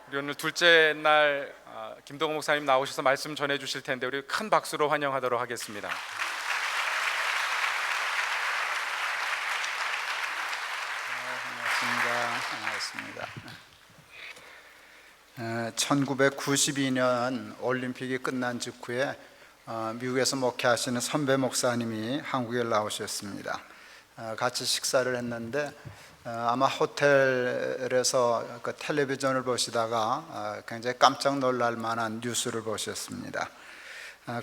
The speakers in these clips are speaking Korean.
우리 오늘 둘째 날 김동호 목사님 나오셔서 말씀 전해 주실 텐데 우리 큰 박수로 환영하도록 하겠습니다. 반갑습니다. 1992년 올림픽이 끝난 직후에 미국에서 목회하시는 선배 목사님이 한국에 나오셨습니다. 같이 식사를 했는데 아마 호텔에서 그 텔레비전을 보시다가 굉장히 깜짝 놀랄 만한 뉴스를 보셨습니다.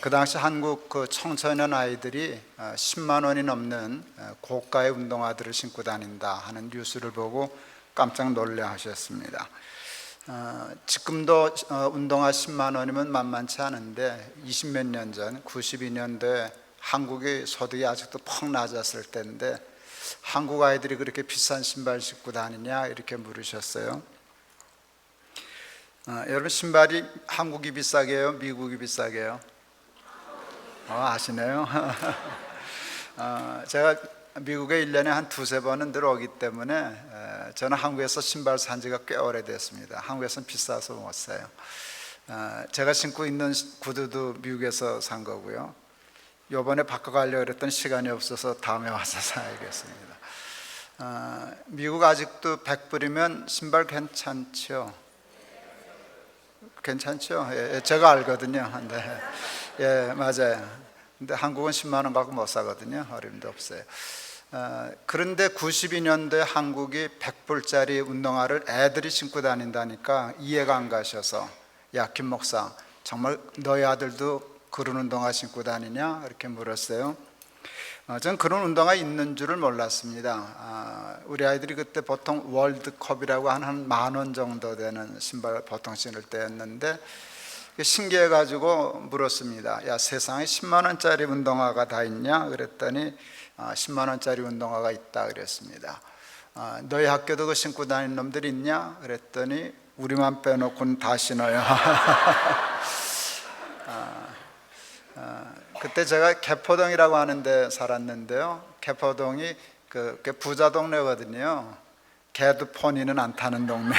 그 당시 한국 그 청소년 아이들이 10만 원이 넘는 고가의 운동화들을 신고 다닌다 하는 뉴스를 보고 깜짝 놀래 하셨습니다. 지금도 운동화 10만 원이면 만만치 않은데 20몇 년 전 92년도에 한국의 소득이 아직도 퍽 낮았을 때인데 한국 아이들이 그렇게 비싼 신발 신고 다니냐 이렇게 물으셨어요. 여러분, 신발이 한국이 비싸게요? 미국이 비싸게요? 아시네요. 제가 미국에 1년에 한 두세 번은 들어오기 때문에 저는 한국에서 신발 산 지가 꽤 오래됐습니다. 한국에서는 비싸서 못 사요. 제가 신고 있는 구두도 미국에서 산 거고요. 요번에 바꿔가려고 그랬더니 시간이 없어서 다음에 와서 사야겠습니다. 미국 아직도 100불이면 신발 괜찮죠? 괜찮죠? 예, 제가 알거든요. 네. 예, 맞아요. 근데 한국은 10만 원 갖고 못 사거든요. 어림도 없어요. 그런데 92년도에 한국이 100불짜리 운동화를 애들이 신고 다닌다니까 이해가 안 가셔서, 야, 김 목사, 정말 너희 아들도 그런 운동화 신고 다니냐? 이렇게 물었어요. 저는 그런 운동화 있는 줄을 몰랐습니다. 우리 아이들이 그때 보통 월드컵이라고 한 10,000원 정도 되는 신발 보통 신을 때였는데 신기해가지고 물었습니다. 야, 세상에 10만 원짜리 운동화가 다 있냐? 그랬더니 10만 원짜리 운동화가 있다 그랬습니다. 너희 학교도 그 신고 다니는 놈들이 있냐? 그랬더니 우리만 빼놓고는 다 신어요. 그때 제가 개포동이라고 하는 데 살았는데요, 개포동이 그 부자 동네거든요. 개도 포니는 안 타는 동네.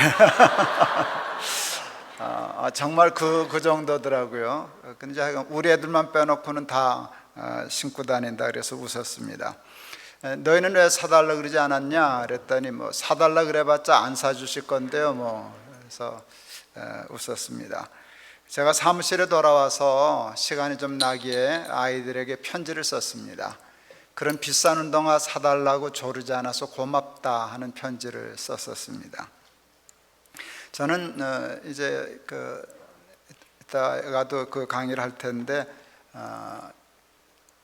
정말 그 정도더라고요. 근데 우리 애들만 빼놓고는 다 신고 다닌다 그래서 웃었습니다. 너희는 왜 사달라 그러지 않았냐? 그랬더니 뭐 사달라 그래봤자 안 사주실 건데요 뭐. 그래서 웃었습니다. 제가 사무실에 돌아와서 시간이 좀 나기에 아이들에게 편지를 썼습니다. 그런 비싼 운동화 사달라고 조르지 않아서 고맙다 하는 편지를 썼었습니다. 저는 이제 이따가도 그 강의를 할 텐데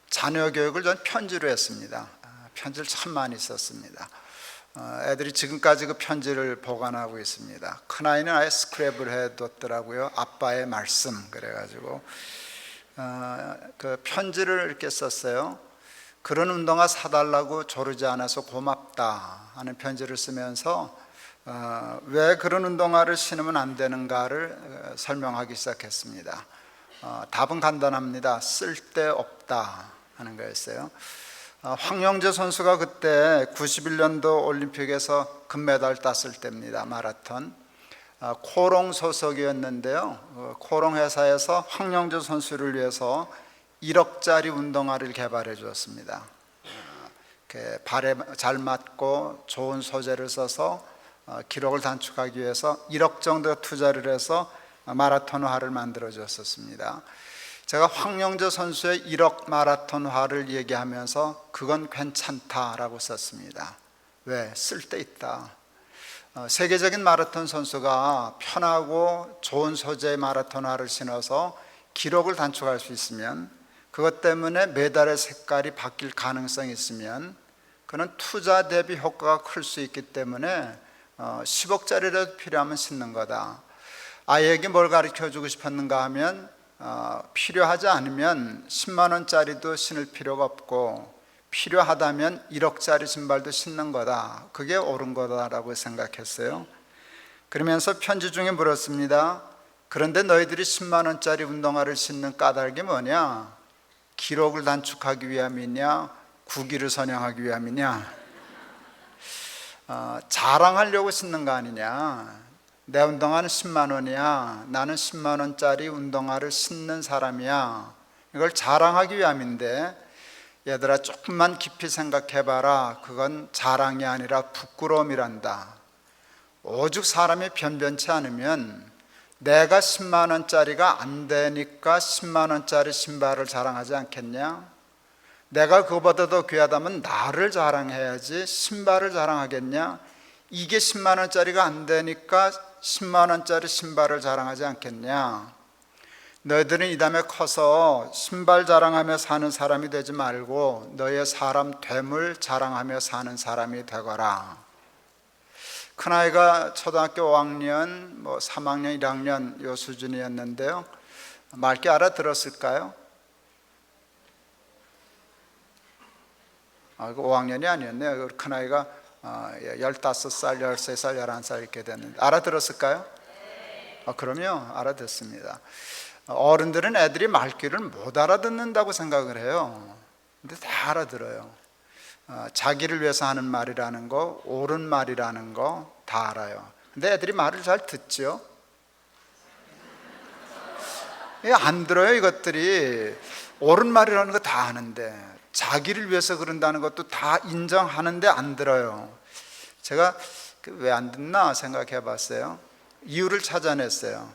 자녀 교육을 전 편지로 했습니다. 편지를 참 많이 썼습니다. 애들이 지금까지 그 편지를 보관하고 있습니다. 큰아이는 아예 스크랩을 해뒀더라고요. 아빠의 말씀 그래가지고 그 편지를 이렇게 썼어요. 그런 운동화 사달라고 조르지 않아서 고맙다 하는 편지를 쓰면서 왜 그런 운동화를 신으면 안 되는가를 설명하기 시작했습니다. 답은 간단합니다. 쓸데없다 하는 거였어요. 황영재 선수가 그때 91년도 올림픽에서 금메달 땄을 때입니다. 마라톤. 코롱 소속이었는데요, 코롱 회사에서 황영재 선수를 위해서 1억짜리 운동화를 개발해 주었습니다. 발에 잘 맞고 좋은 소재를 써서 기록을 단축하기 위해서 1억 정도 투자를 해서 마라톤화를 만들어 줬었습니다. 제가 황영재 선수의 1억 마라톤화를 얘기하면서 그건 괜찮다라고 썼습니다. 왜? 쓸데있다. 세계적인 마라톤 선수가 편하고 좋은 소재의 마라톤화를 신어서 기록을 단축할 수 있으면, 그것 때문에 메달의 색깔이 바뀔 가능성이 있으면 그는 투자 대비 효과가 클 수 있기 때문에 10억짜리라도 필요하면 신는 거다. 아이에게 뭘 가르쳐주고 싶었는가 하면 필요하지 않으면 10만 원짜리도 신을 필요가 없고 필요하다면 1억짜리 신발도 신는 거다. 그게 옳은 거다라고 생각했어요. 그러면서 편지 중에 물었습니다. 그런데 너희들이 10만 원짜리 운동화를 신는 까닭이 뭐냐? 기록을 단축하기 위함이냐? 국위를 선양하기 위함이냐? 자랑하려고 신는 거 아니냐? 내 운동화는 10만 원이야. 나는 10만 원짜리 운동화를 신는 사람이야. 이걸 자랑하기 위함인데, 얘들아 조금만 깊이 생각해봐라. 그건 자랑이 아니라 부끄러움이란다. 오죽 사람이 변변치 않으면 내가 10만 원짜리가 안 되니까 10만 원짜리 신발을 자랑하지 않겠냐? 내가 그거보다 더 귀하다면 나를 자랑해야지 신발을 자랑하겠냐? 이게 10만 원짜리가 안 되니까 10만 원짜리 신발을 자랑하지 않겠냐? 너희들은 이 다음에 커서 신발 자랑하며 사는 사람이 되지 말고 너의 사람 됨을 자랑하며 사는 사람이 되거라. 큰아이가 초등학교 5학년, 3학년, 1학년 요 수준이었는데요. 맑게 알아들었을까요? 5학년이 아니었네요. 큰아이가 15살, 13살, 11살 이렇게 됐는데 알아들었을까요? 그럼요, 알아듣습니다. 어른들은 애들이 말귀를 못 알아듣는다고 생각을 해요. 근데 다 알아들어요. 자기를 위해서 하는 말이라는 거, 옳은 말이라는 거 다 알아요. 근데 애들이 말을 잘 듣죠? 안 들어요. 이것들이 옳은 말이라는 거 다 아는데, 자기를 위해서 그런다는 것도 다 인정하는데 안 들어요. 제가 왜 안 듣나 생각해 봤어요. 이유를 찾아냈어요.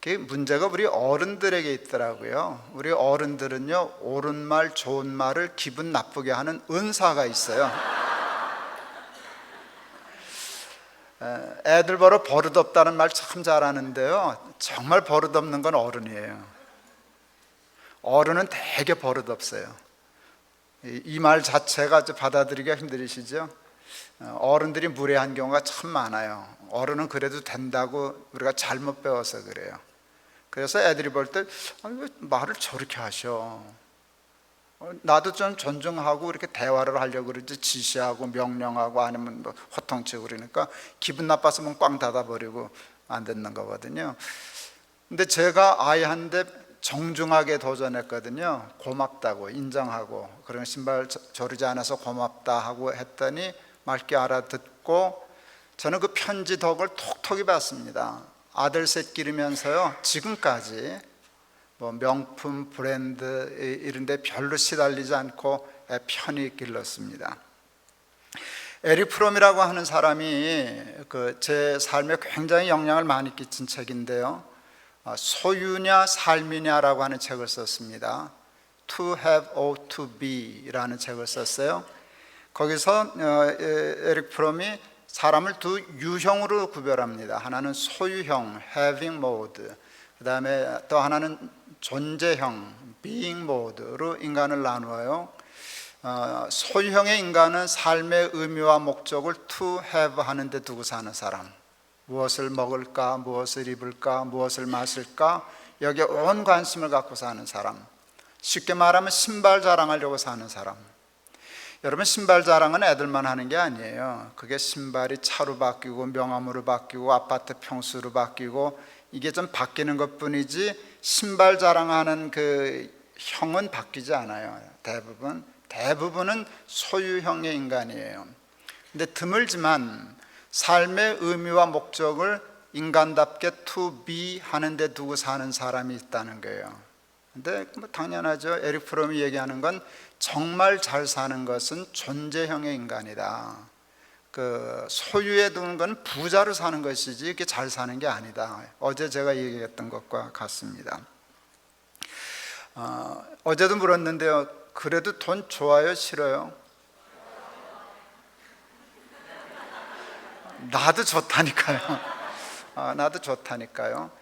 그 문제가 우리 어른들에게 있더라고요. 우리 어른들은요, 옳은 말, 좋은 말을 기분 나쁘게 하는 은사가 있어요. 애들 보러 버릇없다는 말 참 잘하는데요, 정말 버릇없는 건 어른이에요. 어른은 되게 버릇없어요. 이 말 자체가 받아들이기가 힘들으시죠? 어른들이 무례한 경우가 참 많아요. 어른은 그래도 된다고 우리가 잘못 배워서 그래요. 그래서 애들이 볼 때 왜 말을 저렇게 하셔? 나도 좀 존중하고 이렇게 대화를 하려고 그러지, 지시하고 명령하고 아니면 호통치고 그러니까 기분 나빠서 꽝 닫아버리고 안 듣는 거거든요. 근데 제가 아이한테 정중하게 도전했거든요. 고맙다고 인정하고, 그런 신발 조르지 않아서 고맙다 하고 했더니 맑게 알아듣고, 저는 그 편지 덕을 톡톡히 받습니다. 아들 셋 기르면서요, 지금까지 명품 브랜드 이런 데 별로 시달리지 않고 편히 길렀습니다. 에릭 프롬이라고 하는 사람이 제 삶에 굉장히 영향을 많이 끼친 책인데요, 소유냐 삶이냐라고 하는 책을 썼습니다. To have or to be 라는 책을 썼어요. 거기서 에릭 프롬이 사람을 두 유형으로 구별합니다. 하나는 소유형, having mode, 그 다음에 또 하나는 존재형, being mode로 인간을 나누어요. 소유형의 인간은 삶의 의미와 목적을 to have 하는 데 두고 사는 사람, 무엇을 먹을까, 무엇을 입을까, 무엇을 마실까, 여기에 온 관심을 갖고 사는 사람, 쉽게 말하면 신발 자랑하려고 사는 사람. 여러분, 신발 자랑은 애들만 하는 게 아니에요. 그게 신발이 차로 바뀌고 명함으로 바뀌고 아파트 평수로 바뀌고 이게 좀 바뀌는 것뿐이지, 신발 자랑하는 그 형은 바뀌지 않아요. 대부분은 소유형의 인간이에요. 근데 드물지만 삶의 의미와 목적을 인간답게 to be 하는 데 두고 사는 사람이 있다는 거예요. 근데 당연하죠. 에릭 프롬이 얘기하는 건 정말 잘 사는 것은 존재형의 인간이다. 소유에 두는 건 부자로 사는 것이지 이렇게 잘 사는 게 아니다. 어제 제가 얘기했던 것과 같습니다. 어제도 물었는데요, 그래도 돈 좋아요, 싫어요? 나도 좋다니까요. 나도 좋다니까요.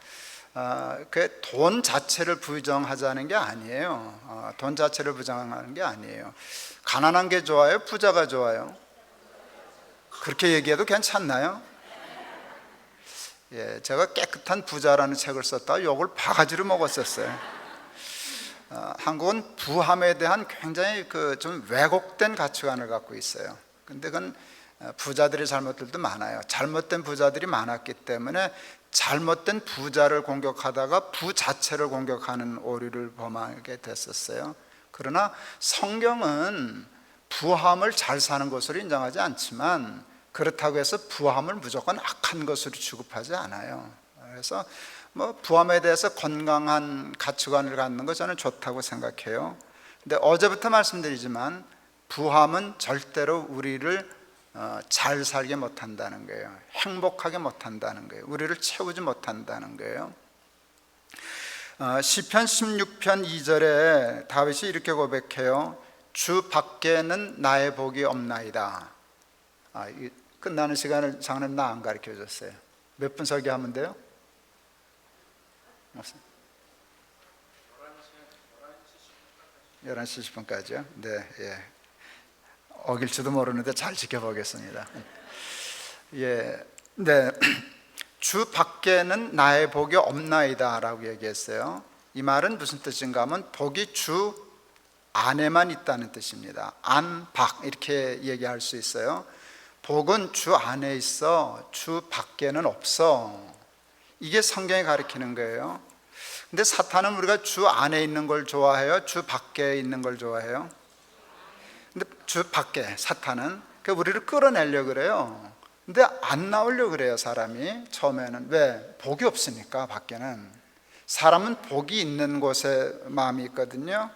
그 돈 자체를 부정하자는 게 아니에요. 돈 자체를 부정하는 게 아니에요. 가난한 게 좋아요, 부자가 좋아요? 그렇게 얘기해도 괜찮나요? 제가 깨끗한 부자라는 책을 썼다가 욕을 바가지로 먹었었어요. 한국은 부함에 대한 굉장히 좀 왜곡된 가치관을 갖고 있어요. 근데 그건 부자들의 잘못들도 많아요. 잘못된 부자들이 많았기 때문에 잘못된 부자를 공격하다가 부 자체를 공격하는 오류를 범하게 됐었어요. 그러나 성경은 부함을 잘 사는 것으로 인정하지 않지만 그렇다고 해서 부함을 무조건 악한 것으로 취급하지 않아요. 그래서 뭐 부함에 대해서 건강한 가치관을 갖는 거 저는 좋다고 생각해요. 근데 어제부터 말씀드리지만 부함은 절대로 우리를 잘 살게 못한다는 거예요. 행복하게 못한다는 거예요. 우리를 채우지 못한다는 거예요. 시편 16편 2절에 다윗이 이렇게 고백해요. 주 밖에는 나의 복이 없나이다. 끝나는 시간을 장로님 나 안 가르쳐 줬어요. 몇 분 설교하면 돼요? 11시 10분까지요? 네, 예. 어길지도 모르는데 잘 지켜보겠습니다. 예, 네. 주 밖에는 나의 복이 없나이다 라고 얘기했어요. 이 말은 무슨 뜻인가 하면 복이 주 안에만 있다는 뜻입니다. 안, 밖 이렇게 얘기할 수 있어요. 복은 주 안에 있어, 주 밖에는 없어. 이게 성경이 가르치는 거예요. 근데 사탄은 우리가 주 안에 있는 걸 좋아해요? 주 밖에 있는 걸 좋아해요? 근데 주 밖에 사탄은 우리를 끌어내려고 그래요. 근데 안 나오려고 그래요. 사람이 처음에는. 왜? 복이 없으니까. 밖에는 사람은 복이 있는 곳에 마음이 있거든요.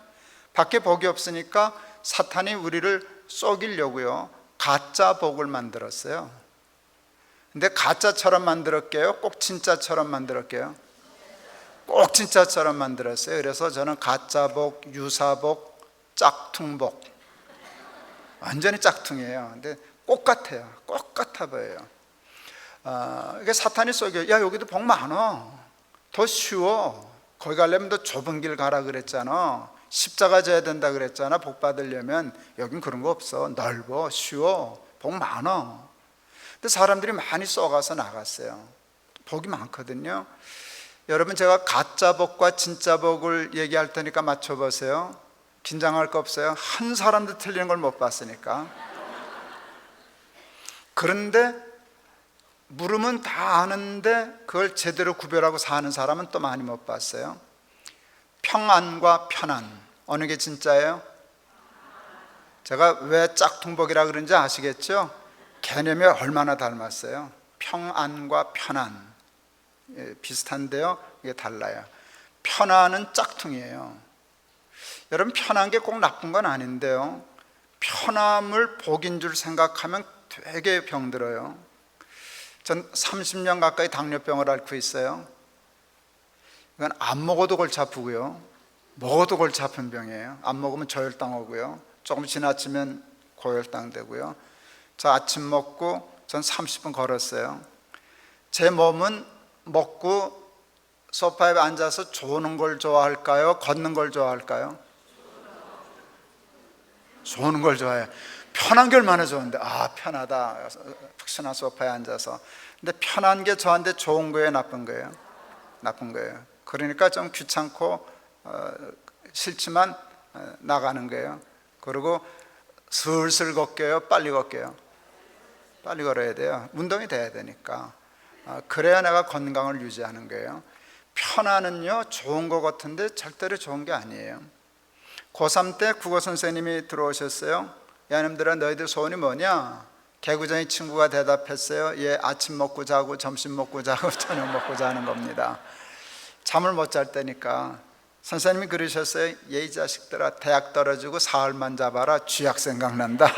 밖에 복이 없으니까 사탄이 우리를 속이려고요 가짜 복을 만들었어요. 근데 가짜처럼 만들었게요? 꼭 진짜처럼 만들었게요? 꼭 진짜처럼 만들었어요. 그래서 저는 가짜복, 유사복, 짝퉁복, 완전히 짝퉁이에요. 근데 똑같아요. 똑같아 보여요. 이게 사탄이 속여. 야, 여기도 복 많어. 더 쉬워. 거기 가려면 더 좁은 길 가라 그랬잖아. 십자가 져야 된다 그랬잖아. 복 받으려면. 여긴 그런 거 없어. 넓어, 쉬워, 복 많어. 근데 사람들이 많이 쏘가서 나갔어요. 복이 많거든요. 여러분, 제가 가짜 복과 진짜 복을 얘기할 테니까 맞춰보세요. 긴장할 거 없어요. 한 사람도 틀리는 걸 못 봤으니까. 그런데 물으면 다 아는데 그걸 제대로 구별하고 사는 사람은 또 많이 못 봤어요. 평안과 편안, 어느 게 진짜예요? 제가 왜 짝퉁복이라 그런지 아시겠죠? 개념이 얼마나 닮았어요. 평안과 편안, 비슷한데요 이게 달라요. 편안은 짝퉁이에요. 여러분, 편한 게 꼭 나쁜 건 아닌데요, 편함을 복인 줄 생각하면 되게 병들어요. 전 30년 가까이 당뇨병을 앓고 있어요. 이건 안 먹어도 골치 아프고요, 먹어도 골치 아픈 병이에요. 안 먹으면 저혈당 오고요, 조금 지나치면 고혈당 되고요. 저 아침 먹고 전 30분 걸었어요. 제 몸은 먹고 소파에 앉아서 조는 걸 좋아할까요? 걷는 걸 좋아할까요? 조는 걸 좋아해요. 편한 게 얼마나 좋은데, 편하다, 푹신한 소파에 앉아서. 근데 편한 게 저한테 좋은 거예요, 나쁜 거예요? 나쁜 거예요. 그러니까 좀 귀찮고 싫지만 나가는 거예요. 그리고 슬슬 걷게요, 빨리 걷게요? 빨리 걸어야 돼요. 운동이 돼야 되니까. 그래야 내가 건강을 유지하는 거예요. 편안은요 좋은 것 같은데 절대로 좋은 게 아니에요. 고3 때 국어 선생님이 들어오셨어요. 야, 놈들아, 너희들 소원이 뭐냐? 개구쟁이 친구가 대답했어요. 예, 아침 먹고 자고 점심 먹고 자고 저녁 먹고 자는 겁니다. 잠을 못 잘 때니까. 선생님이 그러셨어요. 예, 이 자식들아, 대학 떨어지고 사흘만 잡아라. 쥐약 생각난다.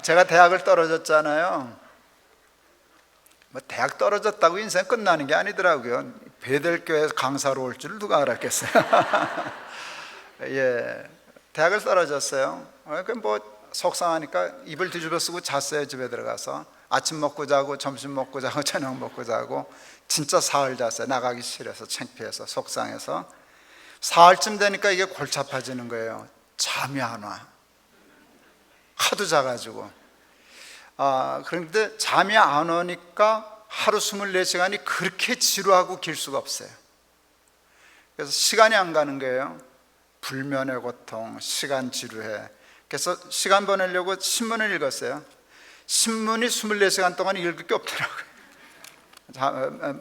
제가 대학을 떨어졌잖아요. 뭐 대학 떨어졌다고 인생 끝나는 게 아니더라고요. 베델교회에서 강사로 올 줄 누가 알았겠어요. 예, 대학을 떨어졌어요. 뭐 속상하니까 이불 뒤집어 쓰고 잤어요. 집에 들어가서 아침 먹고 자고 점심 먹고 자고 저녁 먹고 자고 진짜 사흘 잤어요. 나가기 싫어서, 창피해서, 속상해서. 사흘쯤 되니까 이게 골치 아파지는 거예요. 잠이 안 와. 하도 자가지고. 그런데 잠이 안 오니까 하루 24시간이 그렇게 지루하고 길 수가 없어요. 그래서 시간이 안 가는 거예요. 불면의 고통, 시간 지루해. 그래서 시간 보내려고 신문을 읽었어요. 신문이 24시간 동안 읽을 게 없더라고요.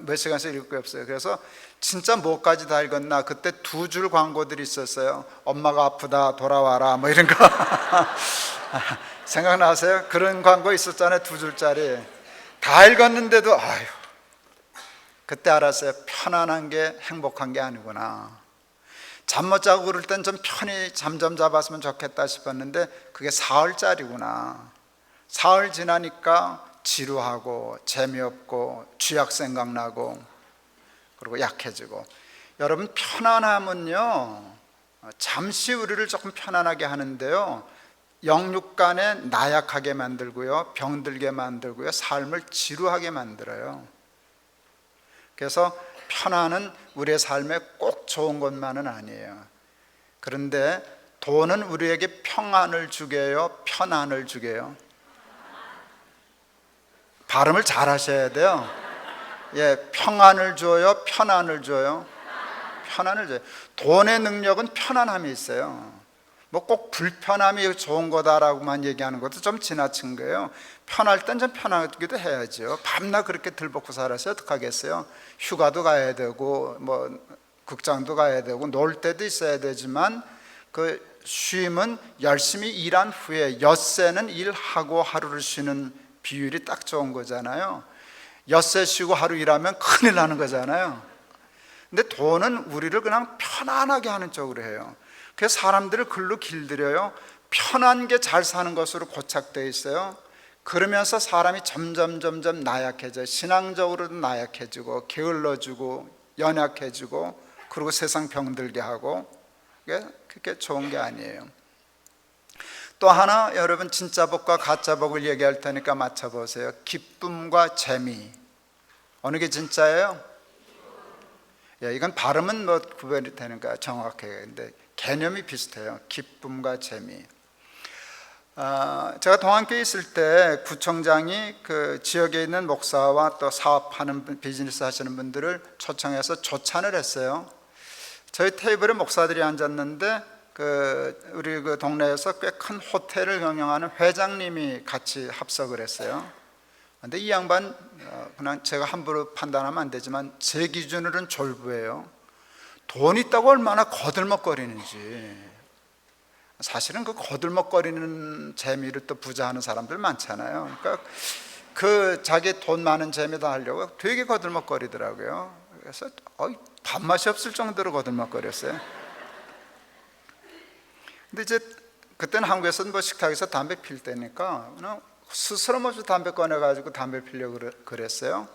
몇 시간씩 읽을 게 없어요. 그래서 진짜 뭐까지 다 읽었나. 그때 2줄 광고들이 있었어요. 엄마가 아프다 돌아와라 뭐 이런 거. 생각나세요? 그런 광고 있었잖아요. 2줄짜리. 다 읽었는데도 아유, 그때 알았어요. 편안한 게 행복한 게 아니구나. 잠 못 자고 그럴 땐 좀 편히 잠 좀 잡았으면 좋겠다 싶었는데 그게 사흘짜리구나. 사흘 지나니까 지루하고 재미없고 쥐약 생각나고 그리고 약해지고. 여러분, 편안함은요 잠시 우리를 조금 편안하게 하는데요 영육간에 나약하게 만들고요, 병들게 만들고요, 삶을 지루하게 만들어요. 그래서 편안은 우리의 삶에 꼭 좋은 것만은 아니에요. 그런데 돈은 우리에게 평안을 주게 해요, 편안을 주게 해요? 발음을 잘 하셔야 돼요. 예, 평안을 줘요, 편안을 줘요? 편안을 줘요. 돈의 능력은 편안함이 있어요. 뭐 꼭 불편함이 좋은 거다라고만 얘기하는 것도 좀 지나친 거예요. 편할 땐 좀 편하기도 해야죠. 밤낮 그렇게 들벗고 살아서 어떡하겠어요? 휴가도 가야 되고 뭐 극장도 가야 되고 놀 때도 있어야 되지만 그 쉼은 열심히 일한 후에 엿새는 일하고 하루를 쉬는 비율이 딱 좋은 거잖아요. 엿새 쉬고 하루 일하면 큰일 나는 거잖아요. 근데 돈은 우리를 그냥 편안하게 하는 쪽으로 해요. 그래서 사람들을 글로 길들여요. 편한 게 잘 사는 것으로 고착되어 있어요. 그러면서 사람이 점점 나약해져요. 신앙적으로도 나약해지고 게을러지고 연약해지고 그리고 세상 병들게 하고. 그게 좋은 게 아니에요. 또 하나, 여러분 진짜 복과 가짜 복을 얘기할 테니까 맞춰보세요. 기쁨과 재미, 어느 게 진짜예요? 예, 이건 발음은 뭐 구별이 되니까 정확해요. 근데 개념이 비슷해요. 기쁨과 재미. 제가 동안교회 있을 때 구청장이 그 지역에 있는 목사와 또 사업하는 비즈니스 하시는 분들을 초청해서 조찬을 했어요. 저희 테이블에 목사들이 앉았는데 우리 그 동네에서 꽤 큰 호텔을 경영하는 회장님이 같이 합석을 했어요. 근데 이 양반 그냥 제가 함부로 판단하면 안 되지만 제 기준으로는 졸부예요. 돈 있다고 얼마나 거들먹거리는지. 사실은 그 거들먹거리는 재미를 또 부자하는 사람들 많잖아요. 그러니까 그 자기 돈 많은 재미다 하려고 되게 거들먹거리더라고요. 그래서 밥맛이 없을 정도로 거들먹거렸어요. 근데 이제 그때는 한국에서는 뭐 식탁에서 담배 필 때니까 그냥 스스럼 없이 담배 꺼내가지고 담배 피려고 그랬어요.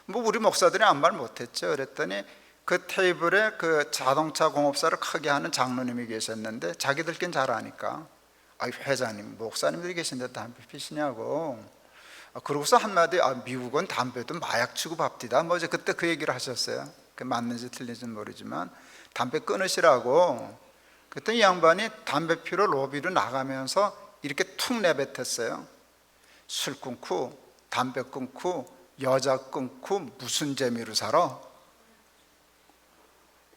뭐 우리 목사들이 아무 말 못했죠. 그랬더니 그 테이블에 그 자동차 공업사를 크게 하는 장로님이 계셨는데 자기들끼리 잘 아니까 회장님, 목사님들이 계신데 담배 피시냐고. 그러고서 한마디 미국은 담배도 마약 취급합디다. 뭐 이제 그때 그 얘기를 하셨어요. 그 맞는지 틀린지는 모르지만 담배 끊으시라고. 그때 이 양반이 담배 피러 로비로 나가면서 이렇게 툭 내뱉었어요. 술 끊고 담배 끊고 여자 끊고 무슨 재미로 살아?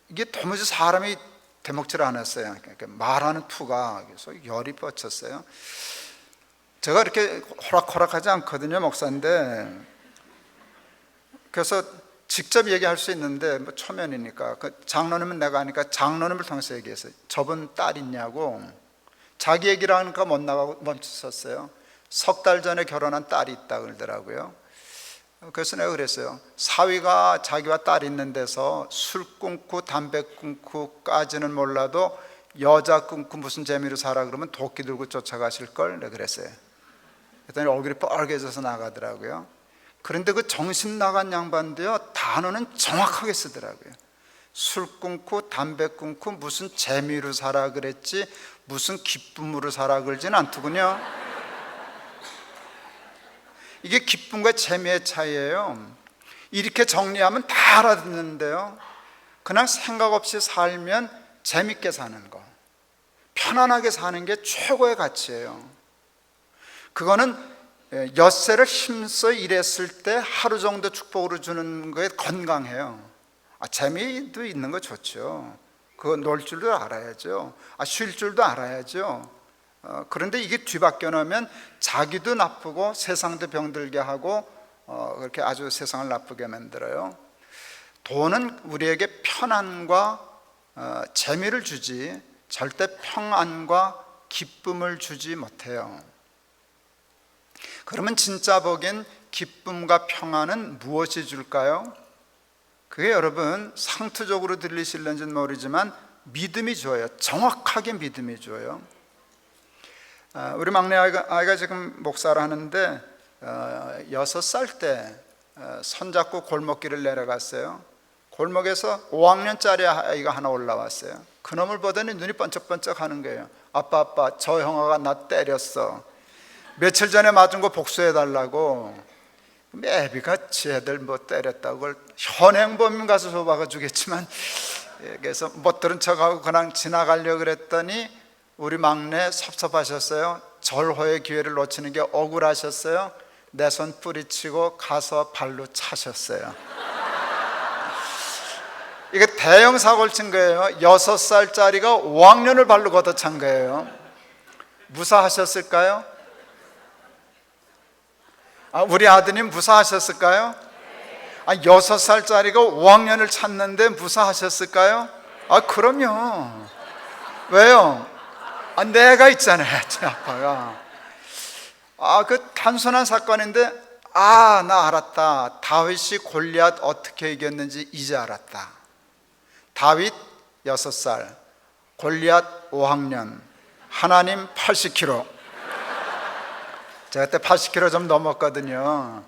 이게 도무지 사람이 대먹지를 않았어요. 그러니까 말하는 투가. 그래서 열이 뻗쳤어요. 제가 이렇게 호락호락하지 않거든요, 목사인데. 그래서 직접 얘기할 수 있는데 뭐 초면이니까 그 장로님은 내가 하니까 장로님을 통해서 얘기했어요. 저분 딸 있냐고. 자기 얘기를 하니까 못 나가고 멈췄었어요. 석 달 전에 결혼한 딸이 있다 그러더라고요. 그래서 내가 그랬어요. 사위가 자기와 딸 있는 데서 술 끊고 담배 끊고까지는 몰라도 여자 끊고 무슨 재미로 살아 그러면 도끼 들고 쫓아가실걸? 내가 그랬어요. 그랬더니 얼굴이 빨개져서 나가더라고요. 그런데 그 정신 나간 양반도요, 단어는 정확하게 쓰더라고요. 술 끊고 담배 끊고 무슨 재미로 살아 그랬지 무슨 기쁨으로 살아 그러진 않더군요. 이게 기쁨과 재미의 차이예요. 이렇게 정리하면 다 알아듣는데요, 그냥 생각 없이 살면 재밌게 사는 거, 편안하게 사는 게 최고의 가치예요. 그거는 엿새를 힘써 일했을 때 하루 정도 축복으로 주는 거에 건강해요. 재미도 있는 거 좋죠. 그거 놀 줄도 알아야죠. 쉴 줄도 알아야죠. 그런데 이게 뒤바뀌어 놓으면 자기도 나쁘고 세상도 병들게 하고 그렇게 아주 세상을 나쁘게 만들어요. 돈은 우리에게 편안과 재미를 주지 절대 평안과 기쁨을 주지 못해요. 그러면 진짜 복인 기쁨과 평안은 무엇이 줄까요? 그게 여러분 상투적으로 들리실는지는 모르지만 믿음이 줘요. 정확하게 믿음이 줘요. 우리 막내 아이가 지금 목사를 하는데 6살 때 손잡고 골목길을 내려갔어요. 골목에서 5학년짜리 아이가 하나 올라왔어요. 그놈을 보더니 눈이 번쩍번쩍 하는 거예요. 아빠 저 형아가 나 때렸어. 며칠 전에 맞은 거 복수해달라고. 애비가 쟤들 뭐 때렸다고 그걸 현행범인 가서 줘봐가 주겠지만, 그래서 못 들은 척하고 그냥 지나가려고 그랬더니 우리 막내 섭섭하셨어요. 절호의 기회를 놓치는 게 억울하셨어요. 내 손 뿌리치고 가서 발로 차셨어요. 이게 대형 사고를 친 거예요. 6살짜리가 5학년을 발로 걷어찬 거예요. 무사하셨을까요? 우리 아드님 무사하셨을까요? 6살짜리가 5학년을 찼는데 무사하셨을까요? 그럼요. 왜요? 내가 있잖아요, 제 아빠가. 그 단순한 사건인데, 나 알았다. 다윗이 골리앗 어떻게 이겼는지 이제 알았다. 다윗 6살, 골리앗 5학년, 하나님 80kg. 제가 그때 80kg 좀 넘었거든요.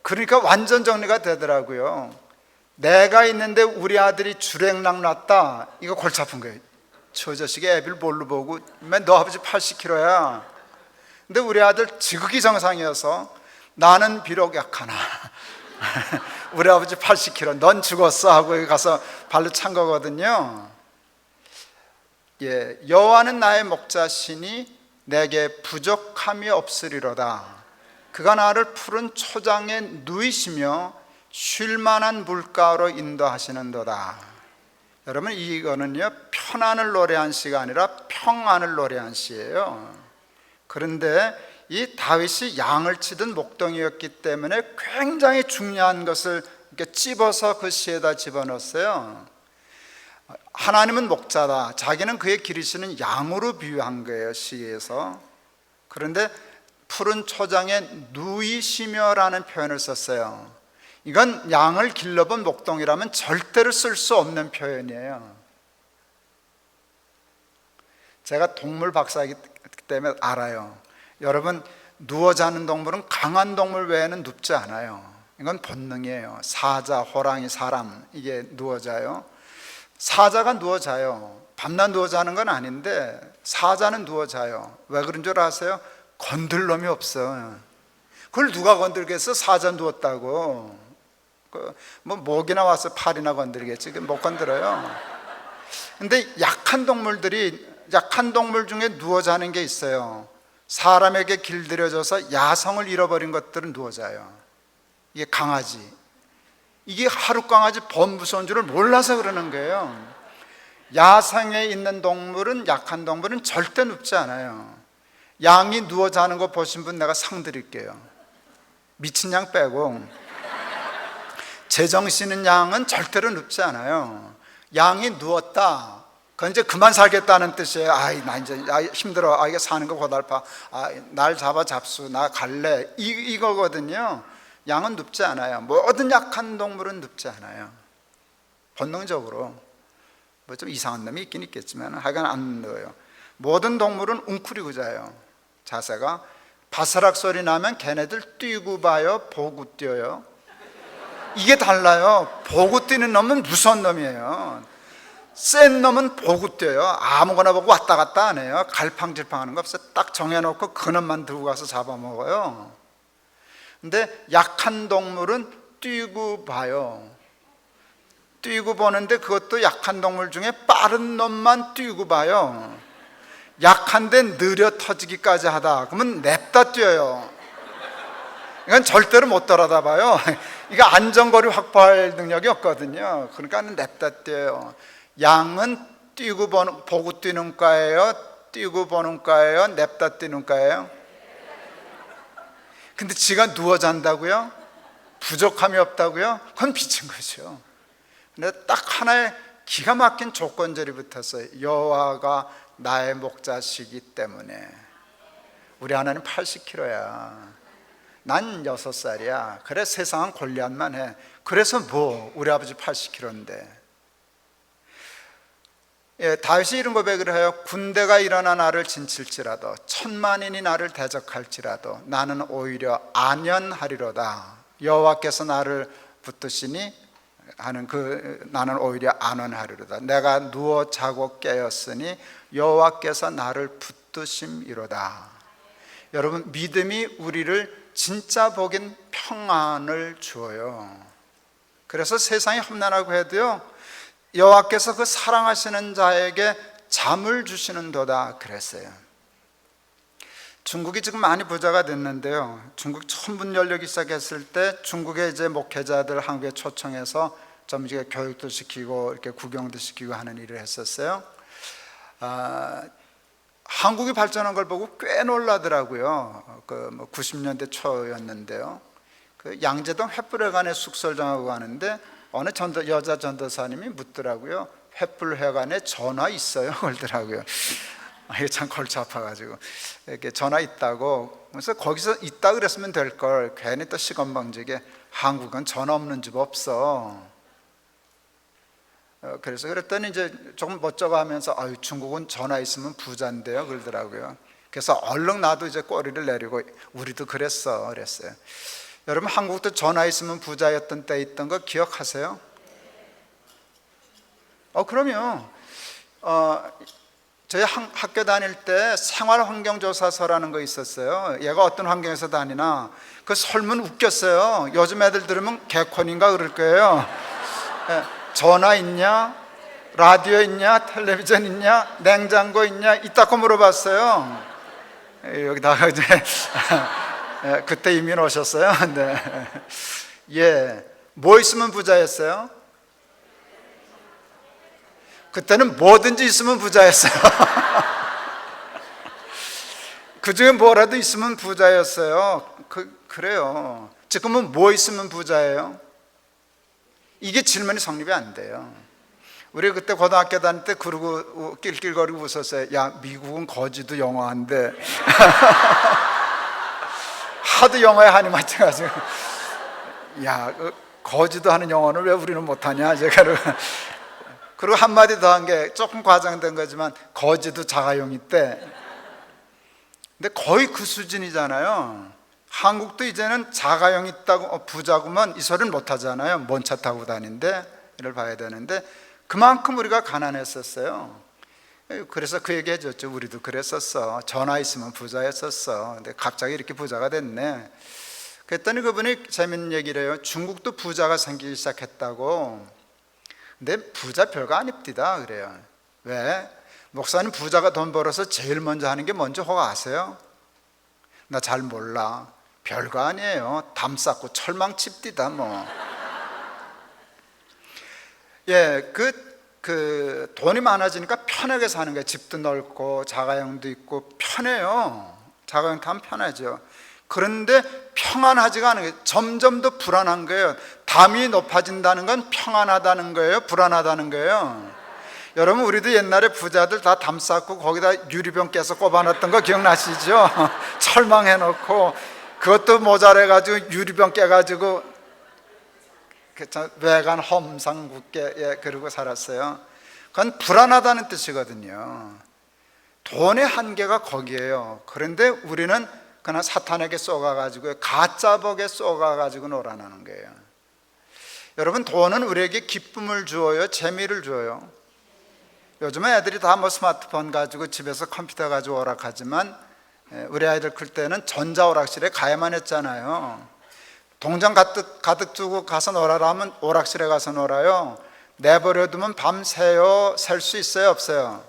그러니까 완전 정리가 되더라고요. 내가 있는데 우리 아들이 주랭랑 났다. 이거 골치 아픈 거예요. 저 자식이 애비를 뭘로 보고, 너 아버지 80kg야. 근데 우리 아들 지극히 정상이어서 나는 비록 약하나 우리 아버지 80kg, 넌 죽었어 하고 가서 발로 찬 거거든요. 여호와는 나의 목자시니 내게 부족함이 없으리로다. 그가 나를 푸른 초장에 누이시며 쉴만한 물가로 인도하시는도다. 여러분, 이거는요 편안을 노래한 시가 아니라 평안을 노래한 시예요. 그런데 이 다윗이 양을 치던 목동이었기 때문에 굉장히 중요한 것을 이렇게 찝어서 그 시에다 집어넣었어요. 하나님은 목자다. 자기는 그의 기르시는 양으로 비유한 거예요, 시에서. 그런데 푸른 초장에 누이시며라는 표현을 썼어요. 이건 양을 길러본 목동이라면 절대로 쓸 수 없는 표현이에요. 제가 동물 박사이기 때문에 알아요. 여러분, 누워 자는 동물은 강한 동물 외에는 눕지 않아요. 이건 본능이에요. 사자, 호랑이, 사람, 이게 누워 자요. 사자가 누워 자요. 밤낮 누워 자는 건 아닌데 사자는 누워 자요. 왜 그런 줄 아세요? 건들 놈이 없어. 그걸 누가 건들겠어? 사자 누웠다고. 뭐 목이나 와서 팔이나 건들겠지. 못 건드려요. 근데 약한 동물 중에 누워 자는 게 있어요. 사람에게 길들여져서 야성을 잃어버린 것들은 누워 자요. 이게 강아지. 이게 하루 강아지 범 무서운 줄을 몰라서 그러는 거예요. 야생에 있는 동물은, 약한 동물은 절대 눕지 않아요. 양이 누워 자는 거 보신 분 내가 상 드릴게요. 미친 양 빼고. 제정신 있는 양은 절대로 눕지 않아요. 양이 누웠다, 그건 이제 그만 살겠다는 뜻이에요. 나 이제 힘들어. 이게 사는 거 고달파. 날 잡아 잡수. 나 갈래. 이거거든요. 양은 눕지 않아요. 모든 약한 동물은 눕지 않아요. 본능적으로. 뭐 좀 이상한 놈이 있긴 있겠지만 하여간 안 누워요. 모든 동물은 웅크리고 자요. 자세가. 바스락 소리 나면 걔네들 뛰고 봐요, 보고 뛰어요. 이게 달라요. 보고 뛰는 놈은 무서운 놈이에요. 센 놈은 보고 뛰어요. 아무거나 보고 왔다 갔다 안 해요. 갈팡질팡하는 거 없어요. 딱 정해놓고 그 놈만 들고 가서 잡아먹어요. 근데 약한 동물은 뛰고 봐요. 뛰고 보는데 그것도 약한 동물 중에 빠른 놈만 뛰고 봐요. 약한데 느려 터지기까지 하다 그러면 냅다 뛰어요. 이건 절대로 못 따라다 봐요. 이거 안전거리 확보할 능력이 없거든요. 그러니까 냅다 뛰어요. 양은 뛰고 보고 뛰는 과예요? 뛰고 보는 과예요? 냅다 뛰는 과예요? 근데 지가 누워 잔다고요? 부족함이 없다고요? 그건 미친 거죠. 근데 딱 하나의 기가 막힌 조건절이 붙었어요. 여호와가 나의 목자시기 때문에. 우리 하나님 80kg야. 난 6살이야. 그래 세상은 골리앗만 해. 그래서 뭐 우리 아버지 80kg인데. 예, 다윗이 이런 고백을 해요. 군대가 일어나 나를 진칠지라도 천만인이 나를 대적할지라도 나는 오히려 안연하리로다. 여호와께서 나를 붙드시니 하는 나는 오히려 안연하리로다. 내가 누워 자고 깨었으니 여호와께서 나를 붙드심이로다. 여러분, 믿음이 우리를 진짜 복인 평안을 주어요. 그래서 세상이 험난하고 해도요, 여호와께서 그 사랑하시는 자에게 잠을 주시는도다 그랬어요. 중국이 지금 많이 부자가 됐는데요, 중국 처음 문 열리기 시작했을 때 중국의 이제 목회자들 한국에 초청해서 좀 이제 교육도 시키고 이렇게 구경도 시키고 하는 일을 했었어요. 한국이 발전한 걸 보고 꽤 놀라더라고요. 90년대 초였는데요. 그 양재동 횃불회관에 숙소를 정하고 가는데 어느 여자 전도사님이 묻더라고요. 횃불회관에 전화 있어요? 그러더라고요. 이게 참 골치 아파가지고 이렇게 전화 있다고. 그래서 거기서 있다 그랬으면 될 걸 괜히 또 시건방지게 한국은 전화 없는 집 없어. 그래서 그랬더니 이제 조금 멋쩍어 하면서 아유, 중국은 전화 있으면 부자인데요 그러더라고요. 그래서 얼른 나도 이제 꼬리를 내리고 우리도 그랬어요. 여러분, 한국도 전화 있으면 부자였던 때 있던 거 기억하세요? 그럼요. 저희 학교 다닐 때 생활환경조사서라는 거 있었어요. 얘가 어떤 환경에서 다니나. 그 설문 웃겼어요. 요즘 애들 들으면 개콘인가 그럴 거예요. 전화 있냐? 라디오 있냐? 텔레비전 있냐? 냉장고 있냐? 있다고 물어봤어요. 여기다가 이제 그때 이미 오셨어요. 네. 예, 뭐 있으면 부자였어요? 그때는 뭐든지 있으면 부자였어요. 그 중에 뭐라도 있으면 부자였어요. 그래요. 지금은 뭐 있으면 부자예요? 이게 질문이 성립이 안 돼요. 우리 그때 고등학교 다닐 때 그러고 낄낄거리고 웃었어요. 야, 미국은 거지도 영어한데 하도 영어에 한이 맞춰가지고 야, 거지도 하는 영어는 왜 우리는 못하냐. 제가 그리고 한마디 더 한 게 조금 과장된 거지만 거지도 자가용 있대. 근데 거의 그 수준이잖아요. 한국도 이제는 자가용 있다고 부자구만 이 소리는 못하잖아요. 먼 차 타고 다닌데 이를 봐야 되는데 그만큼 우리가 가난했었어요. 그래서 그 얘기 해줬죠. 우리도 그랬었어. 전화 있으면 부자였었어. 근데 갑자기 이렇게 부자가 됐네. 그랬더니 그분이 재밌는 얘기를 해요. 중국도 부자가 생기기 시작했다고. 근데 부자 별거 아닙니다 그래요. 왜? 목사님 부자가 돈 벌어서 제일 먼저 하는 게 뭔지 혹 아세요? 나 잘 몰라. 별거 아니에요. 담 쌓고 철망 칩디다 뭐. 예, 그 돈이 많아지니까 편하게 사는 거예요. 집도 넓고 자가용도 있고 편해요. 자가용 타면 편하죠. 그런데 평안하지가 않은 거예요. 점점 더 불안한 거예요. 담이 높아진다는 건 평안하다는 거예요? 불안하다는 거예요? 여러분, 우리도 옛날에 부자들 다 담 쌓고 거기다 유리병 깨서 꼽아놨던 거 기억나시죠? 철망해놓고 그것도 모자라가지고 유리병 깨가지고 외관 험상궂게 그러고 살았어요. 그건 불안하다는 뜻이거든요. 돈의 한계가 거기에요. 그런데 우리는 그냥 사탄에게 쏘가가지고 가짜복에 쏘가가지고 놀아나는 거예요. 여러분, 돈은 우리에게 기쁨을 주어요? 재미를 줘요? 요즘은 애들이 다 뭐 스마트폰 가지고 집에서 컴퓨터 가지고 오락하지만 우리 아이들 클 때는 전자오락실에 가야만 했잖아요. 동전 가득 주고 가서 놀아라 하면 오락실에 가서 놀아요. 내버려두면 밤 새요? 셀 수 있어요? 없어요?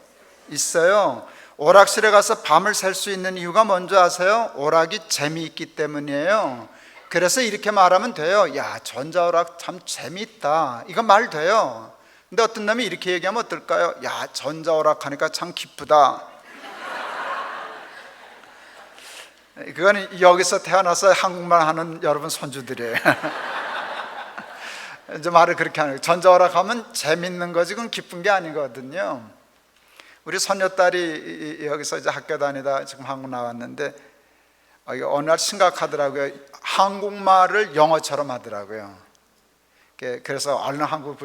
있어요. 오락실에 가서 밤을 샐 수 있는 이유가 뭔지 아세요? 오락이 재미있기 때문이에요. 그래서 이렇게 말하면 돼요. 야, 전자오락 참 재미있다. 이거 말 돼요. 근데 어떤 놈이 이렇게 얘기하면 어떨까요? 야, 전자오락 하니까 참 기쁘다. 그건 여기서 태어나서 한국말 하는 여러분 손주들이에요. 이제 말을 그렇게 하는 거예요. 전자오락 하면 재밌는 거지 그건 기쁜 게 아니거든요. 우리 손녀딸이 여기서 이제 학교 다니다 지금 한국 나왔는데 어느 날 심각하더라고요. 한국말을 영어처럼 하더라고요. 그래서 얼른 한국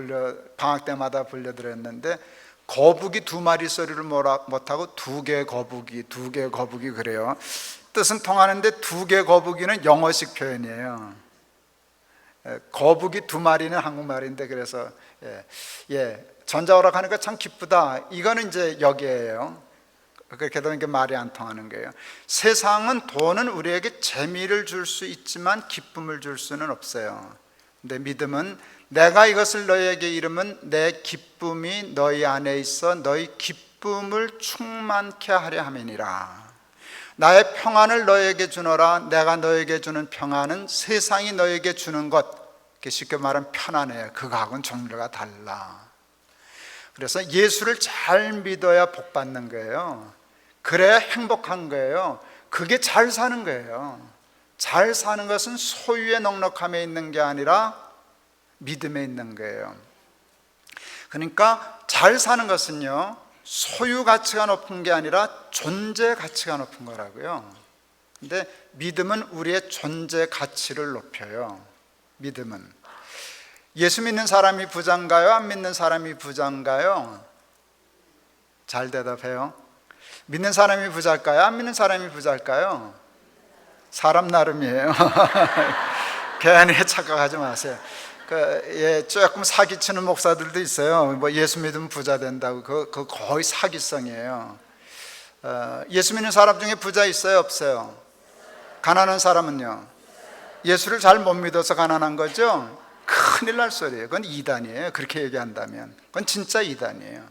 방학 때마다 불려드렸는데 거북이 2마리 소리를 못하고 2개 거북이 그래요. 뜻은 통하는데 2개 거북이는 영어식 표현이에요. 거북이 2마리는 한국말인데 그래서 전자오락 하니까 참 기쁘다. 이거는 이제 여기에요. 그렇게 되는 게 말이 안 통하는 거예요. 세상은 돈은 우리에게 재미를 줄 수 있지만 기쁨을 줄 수는 없어요. 근데 믿음은 내가 이것을 너희에게 이르면 내 기쁨이 너희 안에 있어 너희 기쁨을 충만케 하려 함이니라. 나의 평안을 너희에게 주노라. 내가 너희에게 주는 평안은 세상이 너희에게 주는 것, 쉽게 말하면 편안해요. 그거하고는 종류가 달라. 그래서 예수를 잘 믿어야 복 받는 거예요. 그래야 행복한 거예요. 그게 잘 사는 거예요. 잘 사는 것은 소유의 넉넉함에 있는 게 아니라 믿음에 있는 거예요. 그러니까 잘 사는 것은요, 소유 가치가 높은 게 아니라 존재 가치가 높은 거라고요. 근데 믿음은 우리의 존재 가치를 높여요. 믿음은. 예수 믿는 사람이 부자인가요? 안 믿는 사람이 부자인가요? 잘 대답해요. 믿는 사람이 부자일까요? 안 믿는 사람이 부자일까요? 사람 나름이에요. 괜히 착각하지 마세요. 조금 사기치는 목사들도 있어요. 뭐 예수 믿으면 부자 된다고. 그거 거의 사기성이에요. 예수 믿는 사람 중에 부자 있어요? 없어요? 가난한 사람은요? 예수를 잘 못 믿어서 가난한 거죠? 큰일 날 소리예요. 그건 이단이에요. 그렇게 얘기한다면 그건 진짜 이단이에요.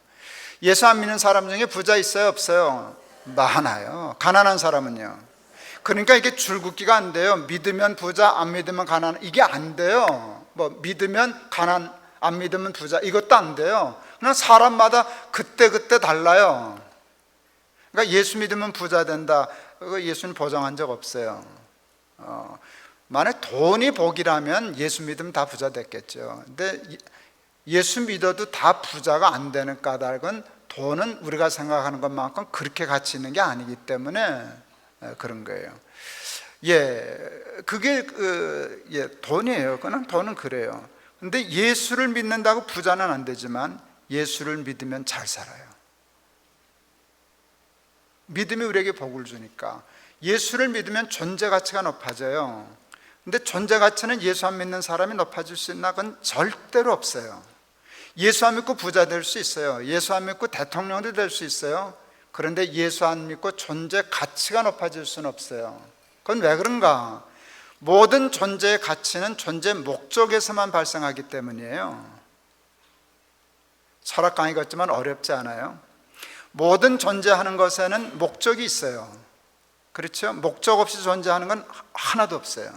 예수 안 믿는 사람 중에 부자 있어요? 없어요? 많아요. 가난한 사람은요? 그러니까 이게 줄긋기가 안 돼요. 믿으면 부자, 안 믿으면 가난. 이게 안 돼요. 뭐 믿으면 가난, 안 믿으면 부자, 이것도 안 돼요. 그냥 사람마다 그때 달라요. 그러니까 예수 믿으면 부자 된다, 그거 예수는 보장한 적 없어요. 만약 돈이 복이라면 예수 믿으면 다 부자 됐겠죠. 근데 예수 믿어도 다 부자가 안 되는 까닭은 돈은 우리가 생각하는 것만큼 그렇게 가치 있는 게 아니기 때문에 그런 거예요. 그게 돈이에요. 그냥 돈은 그래요. 근데 예수를 믿는다고 부자는 안 되지만 예수를 믿으면 잘 살아요. 믿음이 우리에게 복을 주니까. 예수를 믿으면 존재 가치가 높아져요. 근데 존재 가치는 예수 안 믿는 사람이 높아질 수 있나? 그건 절대로 없어요. 예수 안 믿고 부자 될 수 있어요. 예수 안 믿고 대통령도 될 수 있어요. 그런데 예수 안 믿고 존재 가치가 높아질 수는 없어요. 그건 왜 그런가? 모든 존재의 가치는 존재 목적에서만 발생하기 때문이에요. 철학 강의 같지만 어렵지 않아요. 모든 존재하는 것에는 목적이 있어요. 그렇죠? 목적 없이 존재하는 건 하나도 없어요.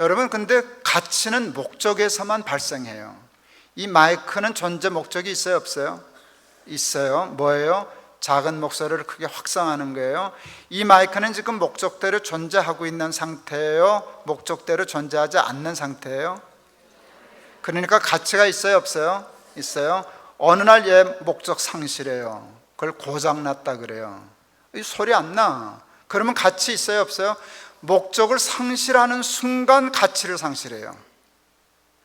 여러분, 근데 가치는 목적에서만 발생해요. 이 마이크는 존재 목적이 있어요? 없어요? 있어요. 뭐예요? 작은 목소리를 크게 확산하는 거예요. 이 마이크는 지금 목적대로 존재하고 있는 상태예요? 목적대로 존재하지 않는 상태예요? 그러니까 가치가 있어요? 없어요? 있어요. 어느 날 얘 목적 상실해요. 그걸 고장났다 그래요. 이 소리 안 나. 그러면 가치 있어요? 없어요? 목적을 상실하는 순간 가치를 상실해요.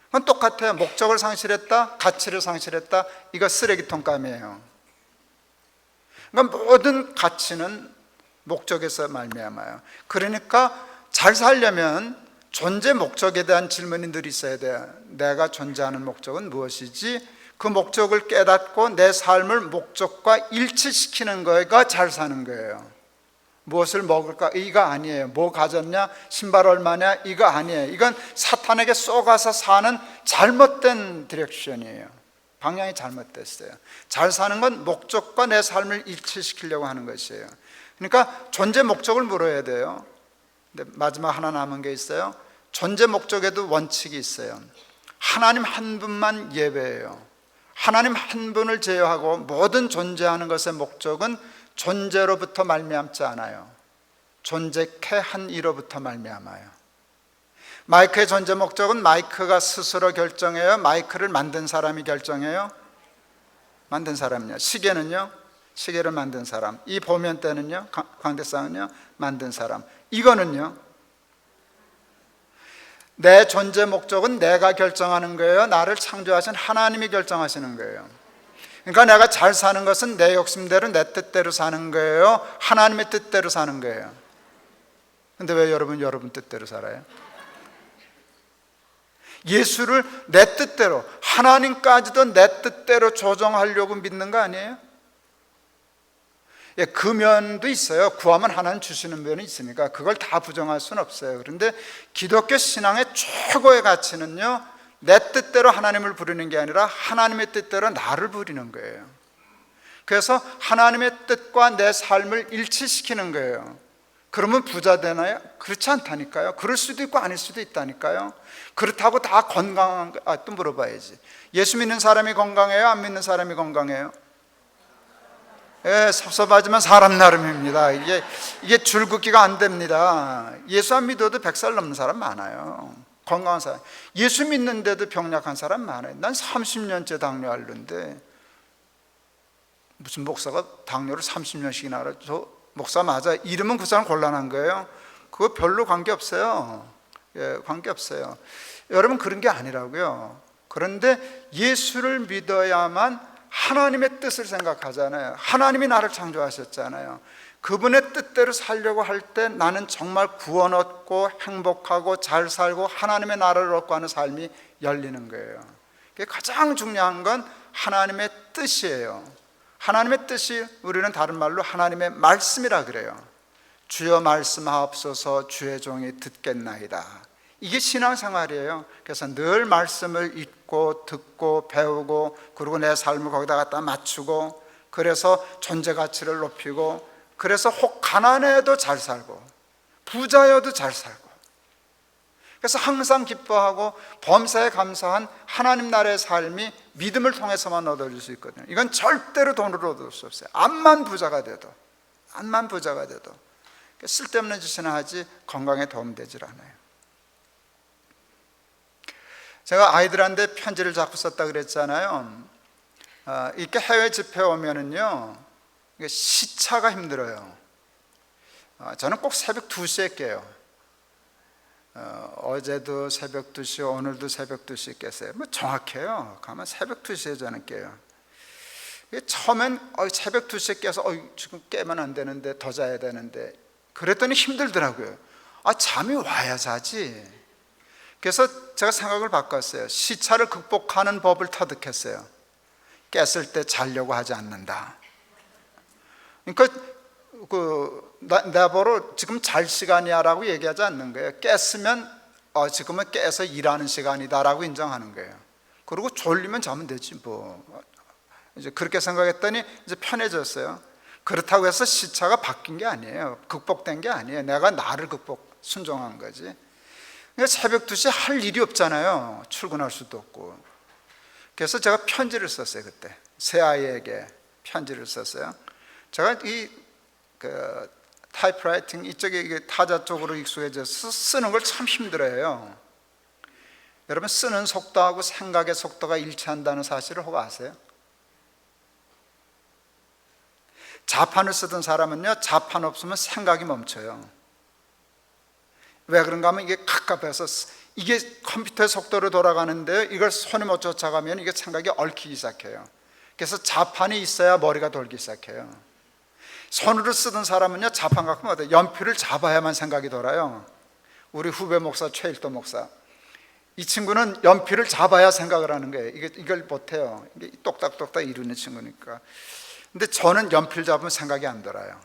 그건 똑같아요. 목적을 상실했다, 가치를 상실했다, 이거 쓰레기통감이에요. 그러니까 모든 가치는 목적에서 말미암아요. 그러니까 잘 살려면 존재 목적에 대한 질문이 늘 있어야 돼요. 내가 존재하는 목적은 무엇이지? 그 목적을 깨닫고 내 삶을 목적과 일치시키는 거가 잘 사는 거예요. 무엇을 먹을까? 이거 아니에요. 뭐 가졌냐? 신발 얼마냐? 이거 아니에요. 이건 사탄에게 쏘가서 사는 잘못된 디렉션이에요. 방향이 잘못됐어요. 잘 사는 건 목적과 내 삶을 일치시키려고 하는 것이에요. 그러니까 존재 목적을 물어야 돼요. 근데 마지막 하나 남은 게 있어요. 존재 목적에도 원칙이 있어요. 하나님 한 분만 예배해요. 하나님 한 분을 제어하고 모든 존재하는 것의 목적은 존재로부터 말미암지 않아요. 존재케 한 이로부터 말미암아요. 마이크의 존재 목적은 마이크가 스스로 결정해요? 마이크를 만든 사람이 결정해요? 만든 사람이요. 시계는요? 시계를 만든 사람. 이 보면대는요, 광대상은요, 만든 사람. 이거는요, 내 존재 목적은 내가 결정하는 거예요? 나를 창조하신 하나님이 결정하시는 거예요? 그러니까 내가 잘 사는 것은 내 욕심대로 내 뜻대로 사는 거예요? 하나님의 뜻대로 사는 거예요? 근데 왜 여러분 뜻대로 살아요? 예수를 내 뜻대로, 하나님까지도 내 뜻대로 조정하려고 믿는 거 아니에요? 예, 그 면도 있어요. 구하면 하나님 주시는 면이 있으니까 그걸 다 부정할 수는 없어요. 그런데 기독교 신앙의 최고의 가치는요, 내 뜻대로 하나님을 부르는 게 아니라 하나님의 뜻대로 나를 부리는 거예요. 그래서 하나님의 뜻과 내 삶을 일치시키는 거예요. 그러면 부자 되나요? 그렇지 않다니까요. 그럴 수도 있고 아닐 수도 있다니까요. 그렇다고 다 건강한 또 물어봐야지. 예수 믿는 사람이 건강해요? 안 믿는 사람이 건강해요? 예, 섭섭하지만 사람 나름입니다. 이게 줄긋기가 안 됩니다. 예수 안 믿어도 100살 넘는 사람 많아요. 건강한 사람. 예수 믿는데도 병약한 사람 많아요. 난 30년째 당뇨 앓는데 무슨 목사가 당뇨를 30년씩이나 알아? 저 목사 맞아. 이름은 그 사람 곤란한 거예요. 그거 별로 관계없어요. 예, 관계없어요. 여러분, 그런 게 아니라고요. 그런데 예수를 믿어야만 하나님의 뜻을 생각하잖아요. 하나님이 나를 창조하셨잖아요. 그분의 뜻대로 살려고 할 때 나는 정말 구원 얻고 행복하고 잘 살고 하나님의 나라를 얻고 하는 삶이 열리는 거예요. 가장 중요한 건 하나님의 뜻이에요. 하나님의 뜻이 우리는 다른 말로 하나님의 말씀이라 그래요. 주여 말씀하옵소서, 주의 종이 듣겠나이다. 이게 신앙생활이에요. 그래서 늘 말씀을 읽고 듣고 배우고, 그리고 내 삶을 거기다 갖다 맞추고, 그래서 존재 가치를 높이고, 그래서 혹 가난해도 잘 살고 부자여도 잘 살고, 그래서 항상 기뻐하고 범사에 감사한 하나님 나라의 삶이 믿음을 통해서만 얻어질 수 있거든요. 이건 절대로 돈으로 얻을 수 없어요. 암만 부자가 돼도 쓸데없는 짓이나 하지 건강에 도움되질 않아요. 제가 아이들한테 편지를 자꾸 썼다 그랬잖아요. 이렇게 해외 집회 오면은요, 시차가 힘들어요. 저는 꼭 새벽 2시에 깨요. 어제도 새벽 2시, 오늘도 새벽 2시에 깼어요. 뭐 정확해요. 가면 새벽 2시에 저는 깨요. 처음엔 새벽 2시에 깨서 지금 깨면 안 되는데, 더 자야 되는데, 그랬더니 힘들더라고요. 잠이 와야 자지. 그래서 제가 생각을 바꿨어요. 시차를 극복하는 법을 터득했어요. 깼을 때 자려고 하지 않는다. 그러니까 내버려 지금 잘 시간이야 라고 얘기하지 않는 거예요. 깼으면 지금은 깨서 일하는 시간이다 라고 인정하는 거예요. 그리고 졸리면 자면 되지 뭐. 이제 그렇게 생각했더니 이제 편해졌어요. 그렇다고 해서 시차가 바뀐 게 아니에요. 극복된 게 아니에요. 내가 나를 순종한 거지. 그러니까 새벽 2시에 할 일이 없잖아요. 출근할 수도 없고. 그래서 제가 편지를 썼어요. 그때 새 아이에게 편지를 썼어요. 제가 타이프라이팅 이쪽에 타자 쪽으로 익숙해져서 쓰는 걸 참 힘들어해요. 여러분, 쓰는 속도하고 생각의 속도가 일치한다는 사실을 혹 아세요? 자판을 쓰던 사람은요, 자판 없으면 생각이 멈춰요. 왜 그런가 하면 이게 갑갑해서, 이게 컴퓨터의 속도로 돌아가는데 이걸 손이 못 쫓아가면 이게 생각이 얽히기 시작해요. 그래서 자판이 있어야 머리가 돌기 시작해요. 손으로 쓰던 사람은요, 자판 갖고 어때요? 연필을 잡아야만 생각이 돌아요. 우리 후배 목사 최일도 목사, 이 친구는 연필을 잡아야 생각을 하는 거예요. 이걸 못해요. 이게 똑딱똑딱 이루는 친구니까. 근데 저는 연필 잡으면 생각이 안 돌아요.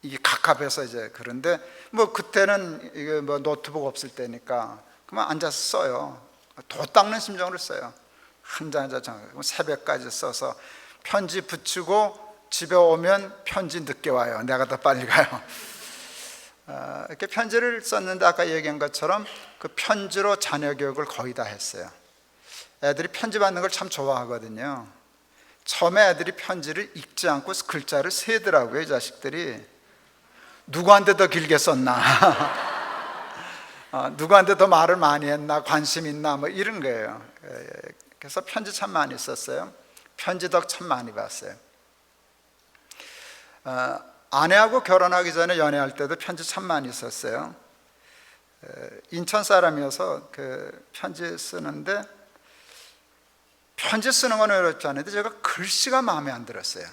이게 갑갑해서 이제. 그런데 뭐 그때는 이게 뭐 노트북 없을 때니까 그만 앉아서 써요. 도 닦는 심정으로 써요. 한 장 한 장 새벽까지 써서 편지 붙이고 집에 오면 편지 늦게 와요. 내가 더 빨리 가요. 이렇게 편지를 썼는데 아까 얘기한 것처럼 그 편지로 자녀 교육을 거의 다 했어요. 애들이 편지 받는 걸 참 좋아하거든요. 처음에 애들이 편지를 읽지 않고 글자를 세더라고요. 이 자식들이. 누구한테 더 길게 썼나, 누구한테 더 말을 많이 했나, 관심 있나, 뭐 이런 거예요. 그래서 편지 참 많이 썼어요. 편지 덕 참 많이 봤어요. 아내하고 결혼하기 전에 연애할 때도 편지 참 많이 썼어요. 인천 사람이어서 그 편지 쓰는데, 편지 쓰는 건 어렵지 않은데 제가 글씨가 마음에 안 들었어요.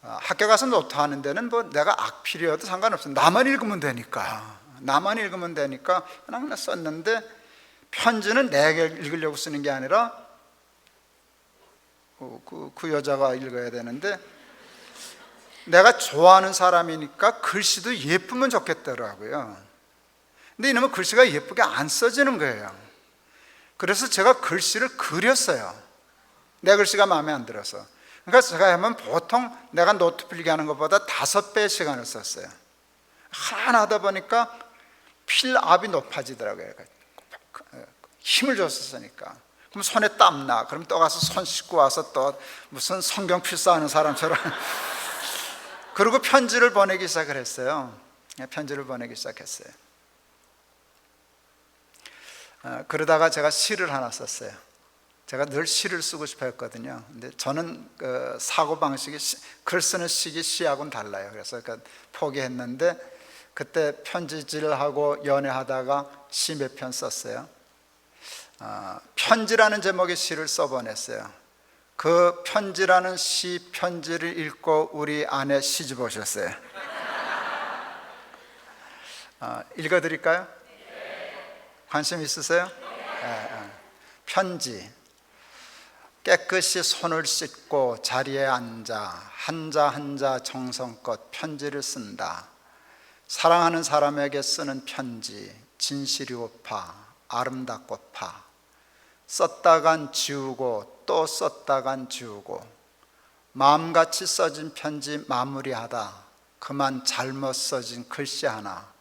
학교 가서 노트 하는 데는 뭐 내가 악필이어도 상관없어요. 나만 읽으면 되니까 그냥 썼는데, 편지는 내가 읽으려고 쓰는 게 아니라 그 여자가 읽어야 되는데, 내가 좋아하는 사람이니까 글씨도 예쁘면 좋겠더라고요. 근데 이놈은 글씨가 예쁘게 안 써지는 거예요. 그래서 제가 글씨를 그렸어요. 내 글씨가 마음에 안 들어서. 그러니까 제가 하면 보통 내가 노트 필기 하는 것보다 5배의 시간을 썼어요. 하나 하다 보니까 필압이 높아지더라고요. 힘을 줘서 쓰니까. 그럼 손에 땀나. 그럼 또 가서 손 씻고 와서 또 무슨 성경 필사하는 사람처럼 그리고 편지를 보내기 시작을 했어요. 편지를 보내기 시작했어요. 그러다가 제가 시를 하나 썼어요. 제가 늘 시를 쓰고 싶어 했거든요. 근데 저는 사고방식이 글 쓰는 식이 시하고는 달라요. 그래서 포기했는데, 그때 편지질하고 연애하다가 시 몇 편 썼어요. 편지라는 제목의 시를 써보냈어요. 그 편지라는 시 편지를 읽고 우리 아내 시집 오셨어요. 읽어드릴까요? 관심 있으세요? 편지. 깨끗이 손을 씻고 자리에 앉아 한자 정성껏 편지를 쓴다. 사랑하는 사람에게 쓰는 편지, 진실이 고파 아름답고파. 썼다간 지우고 또 썼다간 지우고, 마음같이 써진 편지 마무리하다 그만 잘못 써진 글씨 하나,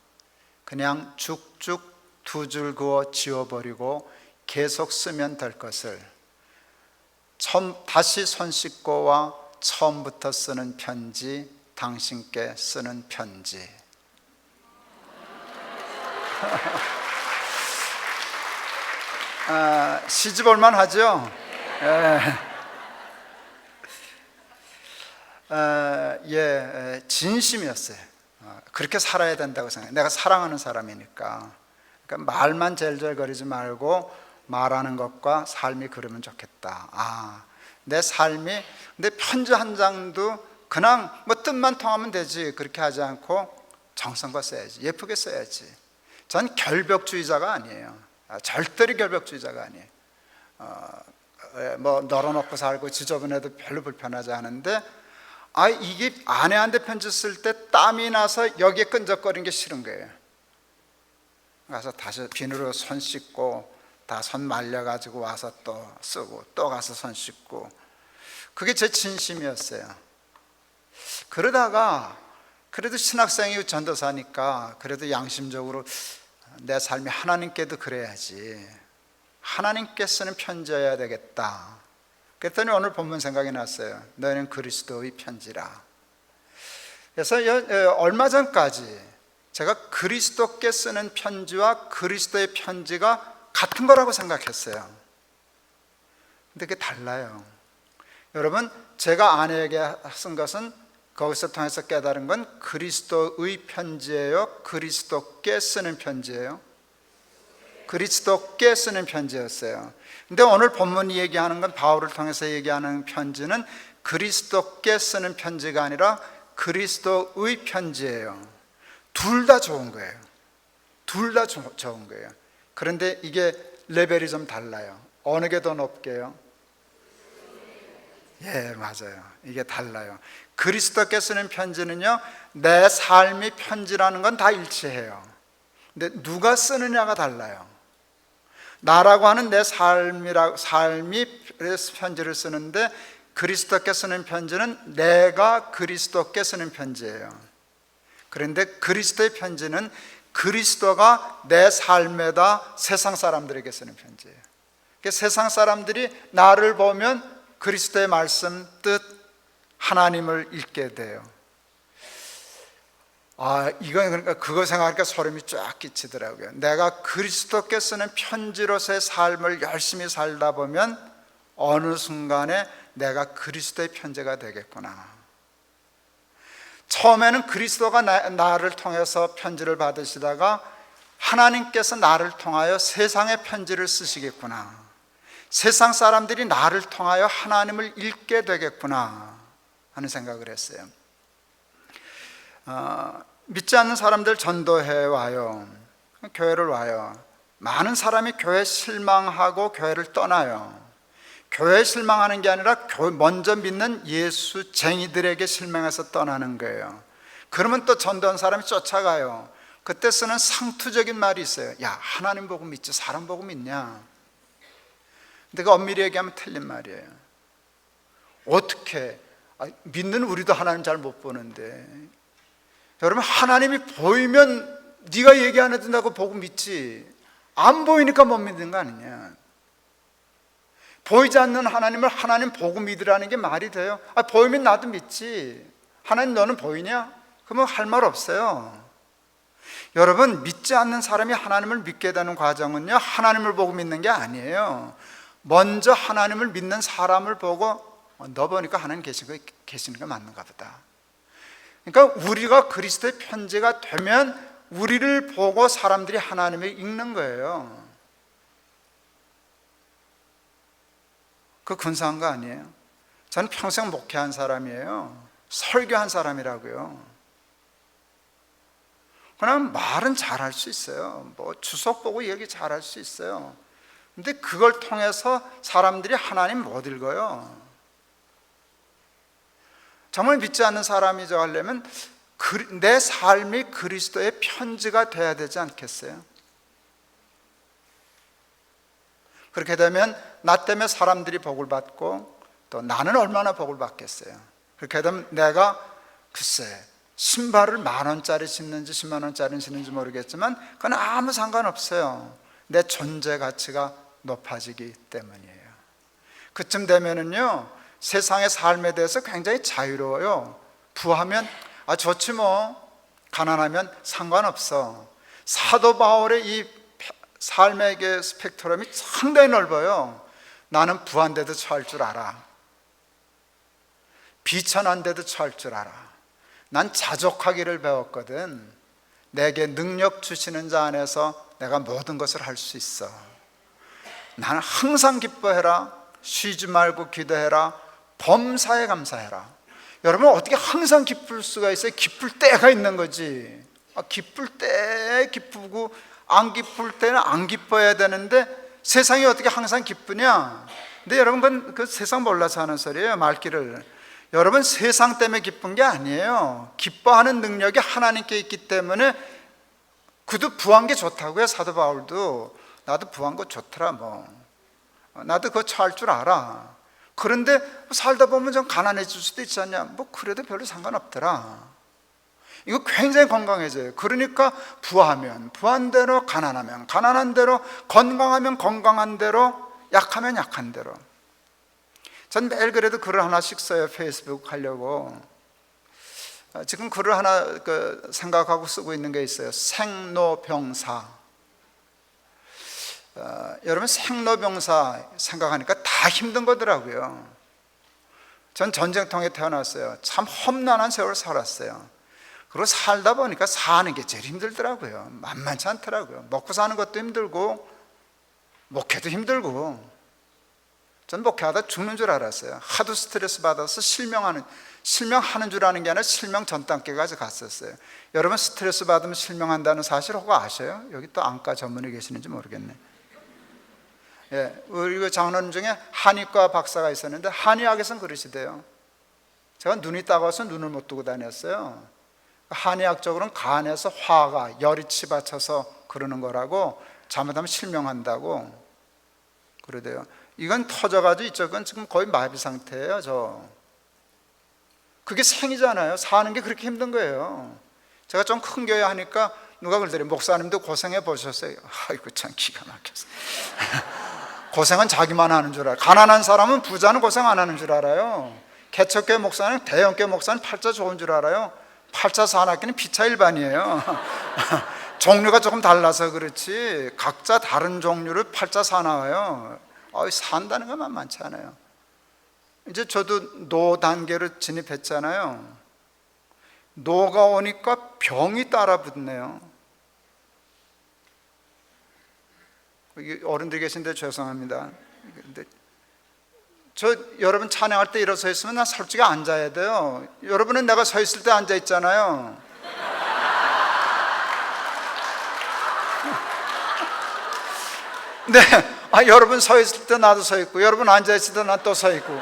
그냥 죽죽 2줄 그어 지워버리고 계속 쓰면 될 것을. 다시 손 씻고 와 처음부터 쓰는 편지, 당신께 쓰는 편지. 시집 올만 하죠? 진심이었어요. 그렇게 살아야 된다고 생각해요. 내가 사랑하는 사람이니까. 그러니까 말만 젤젤거리지 말고 말하는 것과 삶이 그러면 좋겠다. 내 삶이, 근데 편지 한 장도 그냥 뭐 뜻만 통하면 되지 그렇게 하지 않고 정성껏 써야지, 예쁘게 써야지. 전 결벽주의자가 아니에요. 절대로 결벽주의자가 아니에요. 뭐 널어놓고 살고 지저분해도 별로 불편하지 않은데, 이게 아내한테 편지 쓸 때 땀이 나서 여기에 끈적거리는 게 싫은 거예요. 가서 다시 비누로 손 씻고 다 손 말려가지고 와서 또 쓰고 또 가서 손 씻고, 그게 제 진심이었어요. 그러다가 그래도 신학생이 전도사니까 그래도 양심적으로 내 삶이 하나님께도 그래야지, 하나님께 쓰는 편지여야 되겠다. 그랬더니 오늘 본문 생각이 났어요. 너희는 그리스도의 편지라. 그래서 얼마 전까지 제가 그리스도께 쓰는 편지와 그리스도의 편지가 같은 거라고 생각했어요. 근데 그게 달라요. 여러분, 제가 아내에게 쓴 것은 거기서 통해서 깨달은 건 그리스도의 편지예요? 그리스도께 쓰는 편지예요? 그리스도께 쓰는 편지였어요. 근데 오늘 본문이 얘기하는 건, 바울을 통해서 얘기하는 편지는 그리스도께 쓰는 편지가 아니라 그리스도의 편지예요. 둘 다 좋은 거예요. 둘 다 좋은 거예요. 그런데 이게 레벨이 좀 달라요. 어느 게 더 높게요? 예, 맞아요. 이게 달라요. 그리스도께 쓰는 편지는요, 내 삶이 편지라는 건 다 일치해요. 근데 누가 쓰느냐가 달라요. 나라고 하는 내 삶이 편지를 쓰는데, 그리스도께 쓰는 편지는 내가 그리스도께 쓰는 편지예요. 그런데 그리스도의 편지는 그리스도가 내 삶에다 세상 사람들에게 쓰는 편지예요. 그러니까 세상 사람들이 나를 보면 그리스도의 말씀, 뜻, 하나님을 읽게 돼요. 이건 그러니까 그거 생각하니까 소름이 쫙 끼치더라고요. 내가 그리스도께 쓰는 편지로서의 삶을 열심히 살다 보면 어느 순간에 내가 그리스도의 편지가 되겠구나. 처음에는 그리스도가 나를 통해서 편지를 받으시다가 하나님께서 나를 통하여 세상의 편지를 쓰시겠구나, 세상 사람들이 나를 통하여 하나님을 읽게 되겠구나 하는 생각을 했어요. 믿지 않는 사람들 전도해 와요. 교회를 와요. 많은 사람이 교회 실망하고 교회를 떠나요. 교회에 실망하는 게 아니라 먼저 믿는 예수쟁이들에게 실망해서 떠나는 거예요. 그러면 또 전도한 사람이 쫓아가요. 그때 쓰는 상투적인 말이 있어요. 야, 하나님 보고 믿지 사람 보고 믿냐? 근데 그 엄밀히 얘기하면 틀린 말이에요. 어떻게 믿는 우리도 하나님 잘 못 보는데, 여러분, 하나님이 보이면 네가 얘기 안 해도 나고 보고 믿지, 안 보이니까 못 믿는 거 아니냐? 보이지 않는 하나님을 하나님 보고 믿으라는 게 말이 돼요? 보이면 나도 믿지. 하나님 너는 보이냐? 그러면 할 말 없어요. 여러분, 믿지 않는 사람이 하나님을 믿게 되는 과정은요, 하나님을 보고 믿는 게 아니에요. 먼저 하나님을 믿는 사람을 보고 너 보니까 하나님 계시는 게 맞는가 보다. 그러니까 우리가 그리스도의 편지가 되면 우리를 보고 사람들이 하나님을 읽는 거예요. 그 근사한 거 아니에요? 저는 평생 목회한 사람이에요. 설교한 사람이라고요. 그냥 말은 잘할 수 있어요. 뭐 주석 보고 얘기 잘할 수 있어요. 근데 그걸 통해서 사람들이 하나님 못 읽어요. 정말 믿지 않는 사람이죠 하려면 내 삶이 그리스도의 편지가 돼야 되지 않겠어요? 그렇게 되면 나 때문에 사람들이 복을 받고 또 나는 얼마나 복을 받겠어요? 그렇게 되면 내가 글쎄 신발을 10,000원짜리 신는지 10만 원짜리 신는지 모르겠지만 그건 아무 상관없어요. 내 존재 가치가 높아지기 때문이에요. 그쯤 되면은요, 세상의 삶에 대해서 굉장히 자유로워요. 부하면 좋지 뭐, 가난하면 상관없어. 사도 바울의 이 삶의 스펙트럼이 상당히 넓어요. 나는 부한데도 처할 줄 알아. 비천한데도 처할 줄 알아. 난 자족하기를 배웠거든. 내게 능력 주시는 자 안에서 내가 모든 것을 할 수 있어. 나는 항상 기뻐해라. 쉬지 말고 기도해라. 범사에 감사해라. 여러분, 어떻게 항상 기쁠 수가 있어요? 기쁠 때가 있는 거지. 기쁠 때 기쁘고 안 기쁠 때는 안 기뻐해야 되는데 세상이 어떻게 항상 기쁘냐? 근데 여러분, 그 세상 몰라서 하는 소리예요. 말귀를. 여러분, 세상 때문에 기쁜 게 아니에요. 기뻐하는 능력이 하나님께 있기 때문에. 그도 부한 게 좋다고요. 사도 바울도 나도 부한 거 좋더라 뭐. 나도 그거 처할 줄 알아. 그런데 살다 보면 좀 가난해질 수도 있지 않냐? 뭐 그래도 별로 상관없더라. 이거 굉장히 건강해져요. 그러니까 부하면 부한 대로, 가난하면 가난한 대로, 건강하면 건강한 대로, 약하면 약한 대로. 전 매일 그래도 글을 하나씩 써요. 페이스북 하려고. 지금 글을 하나 생각하고 쓰고 있는 게 있어요. 생로병사. 여러분, 생로병사 생각하니까 다 힘든 거더라고요. 전 전쟁통에 태어났어요. 참 험난한 세월을 살았어요. 그리고 살다 보니까 사는 게 제일 힘들더라고요. 만만치 않더라고요. 먹고 사는 것도 힘들고 목회도 힘들고. 전 목회하다 죽는 줄 알았어요. 하도 스트레스 받아서 실명하는 줄 아는 게 아니라 실명 전 단계까지 갔었어요. 여러분, 스트레스 받으면 실명한다는 사실 혹 아셔요? 여기 또 안과 전문의 계시는지 모르겠네. 예, 우리 장로님 중에 한의과 박사가 있었는데 한의학에서는 그러시대요. 제가 눈이 따가워서 눈을 못 뜨고 다녔어요. 한의학적으로는 간에서 화가, 열이 치받쳐서 그러는 거라고, 잘못하면 실명한다고 그러대요. 이건 터져가지고 이쪽은 지금 거의 마비 상태예요. 그게 생이잖아요. 사는 게 그렇게 힘든 거예요. 제가 좀 큰 교회 하니까 누가 그러더래요. 목사님도 고생해 보셨어요? 아이고 참 기가 막혀서. 고생은 자기만 하는 줄 알아요. 가난한 사람은 부자는 고생 안 하는 줄 알아요. 개척교회 목사는, 대형교회 목사는 팔자 좋은 줄 알아요. 팔자 사납기는 피차 일반이에요. 종류가 조금 달라서 그렇지 각자 다른 종류를 팔자 사나워요. 산다는 건 만만치 않아요. 이제 저도 노 단계로 진입했잖아요. 노가 오니까 병이 따라 붙네요. 여기 어른들 계신데 죄송합니다. 근데 여러분 찬양할 때 일어서 있으면 난 솔직히 앉아야 돼요. 여러분은 내가 서 있을 때 앉아 있잖아요. 네, 여러분 서 있을 때 나도 서 있고, 여러분 앉아 있을 때 난 또 서 있고.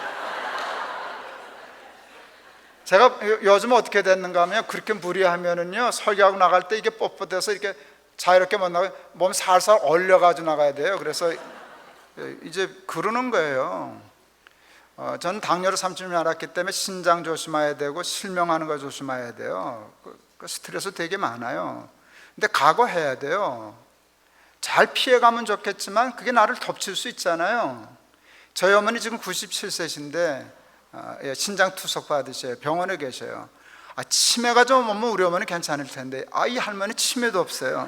제가 요즘 어떻게 됐는가 하면, 그렇게 무리하면은요, 설교하고 나갈 때 이게 뻣뻣해서 이렇게 자유롭게 못 나가요. 몸 살살 얼려가지고 나가야 돼요. 그래서 이제 그러는 거예요. 저는 당뇨를 3주 앓았기 때문에 신장 조심해야 되고 실명하는 거 조심해야 돼요. 그 스트레스 되게 많아요. 근데 각오해야 돼요. 잘 피해가면 좋겠지만 그게 나를 덮칠 수 있잖아요. 저희 어머니 지금 97세신데 신장 투석 받으셔요. 병원에 계셔요. 치매가 좀 오면 우리 어머니 괜찮을 텐데 이 할머니 치매도 없어요.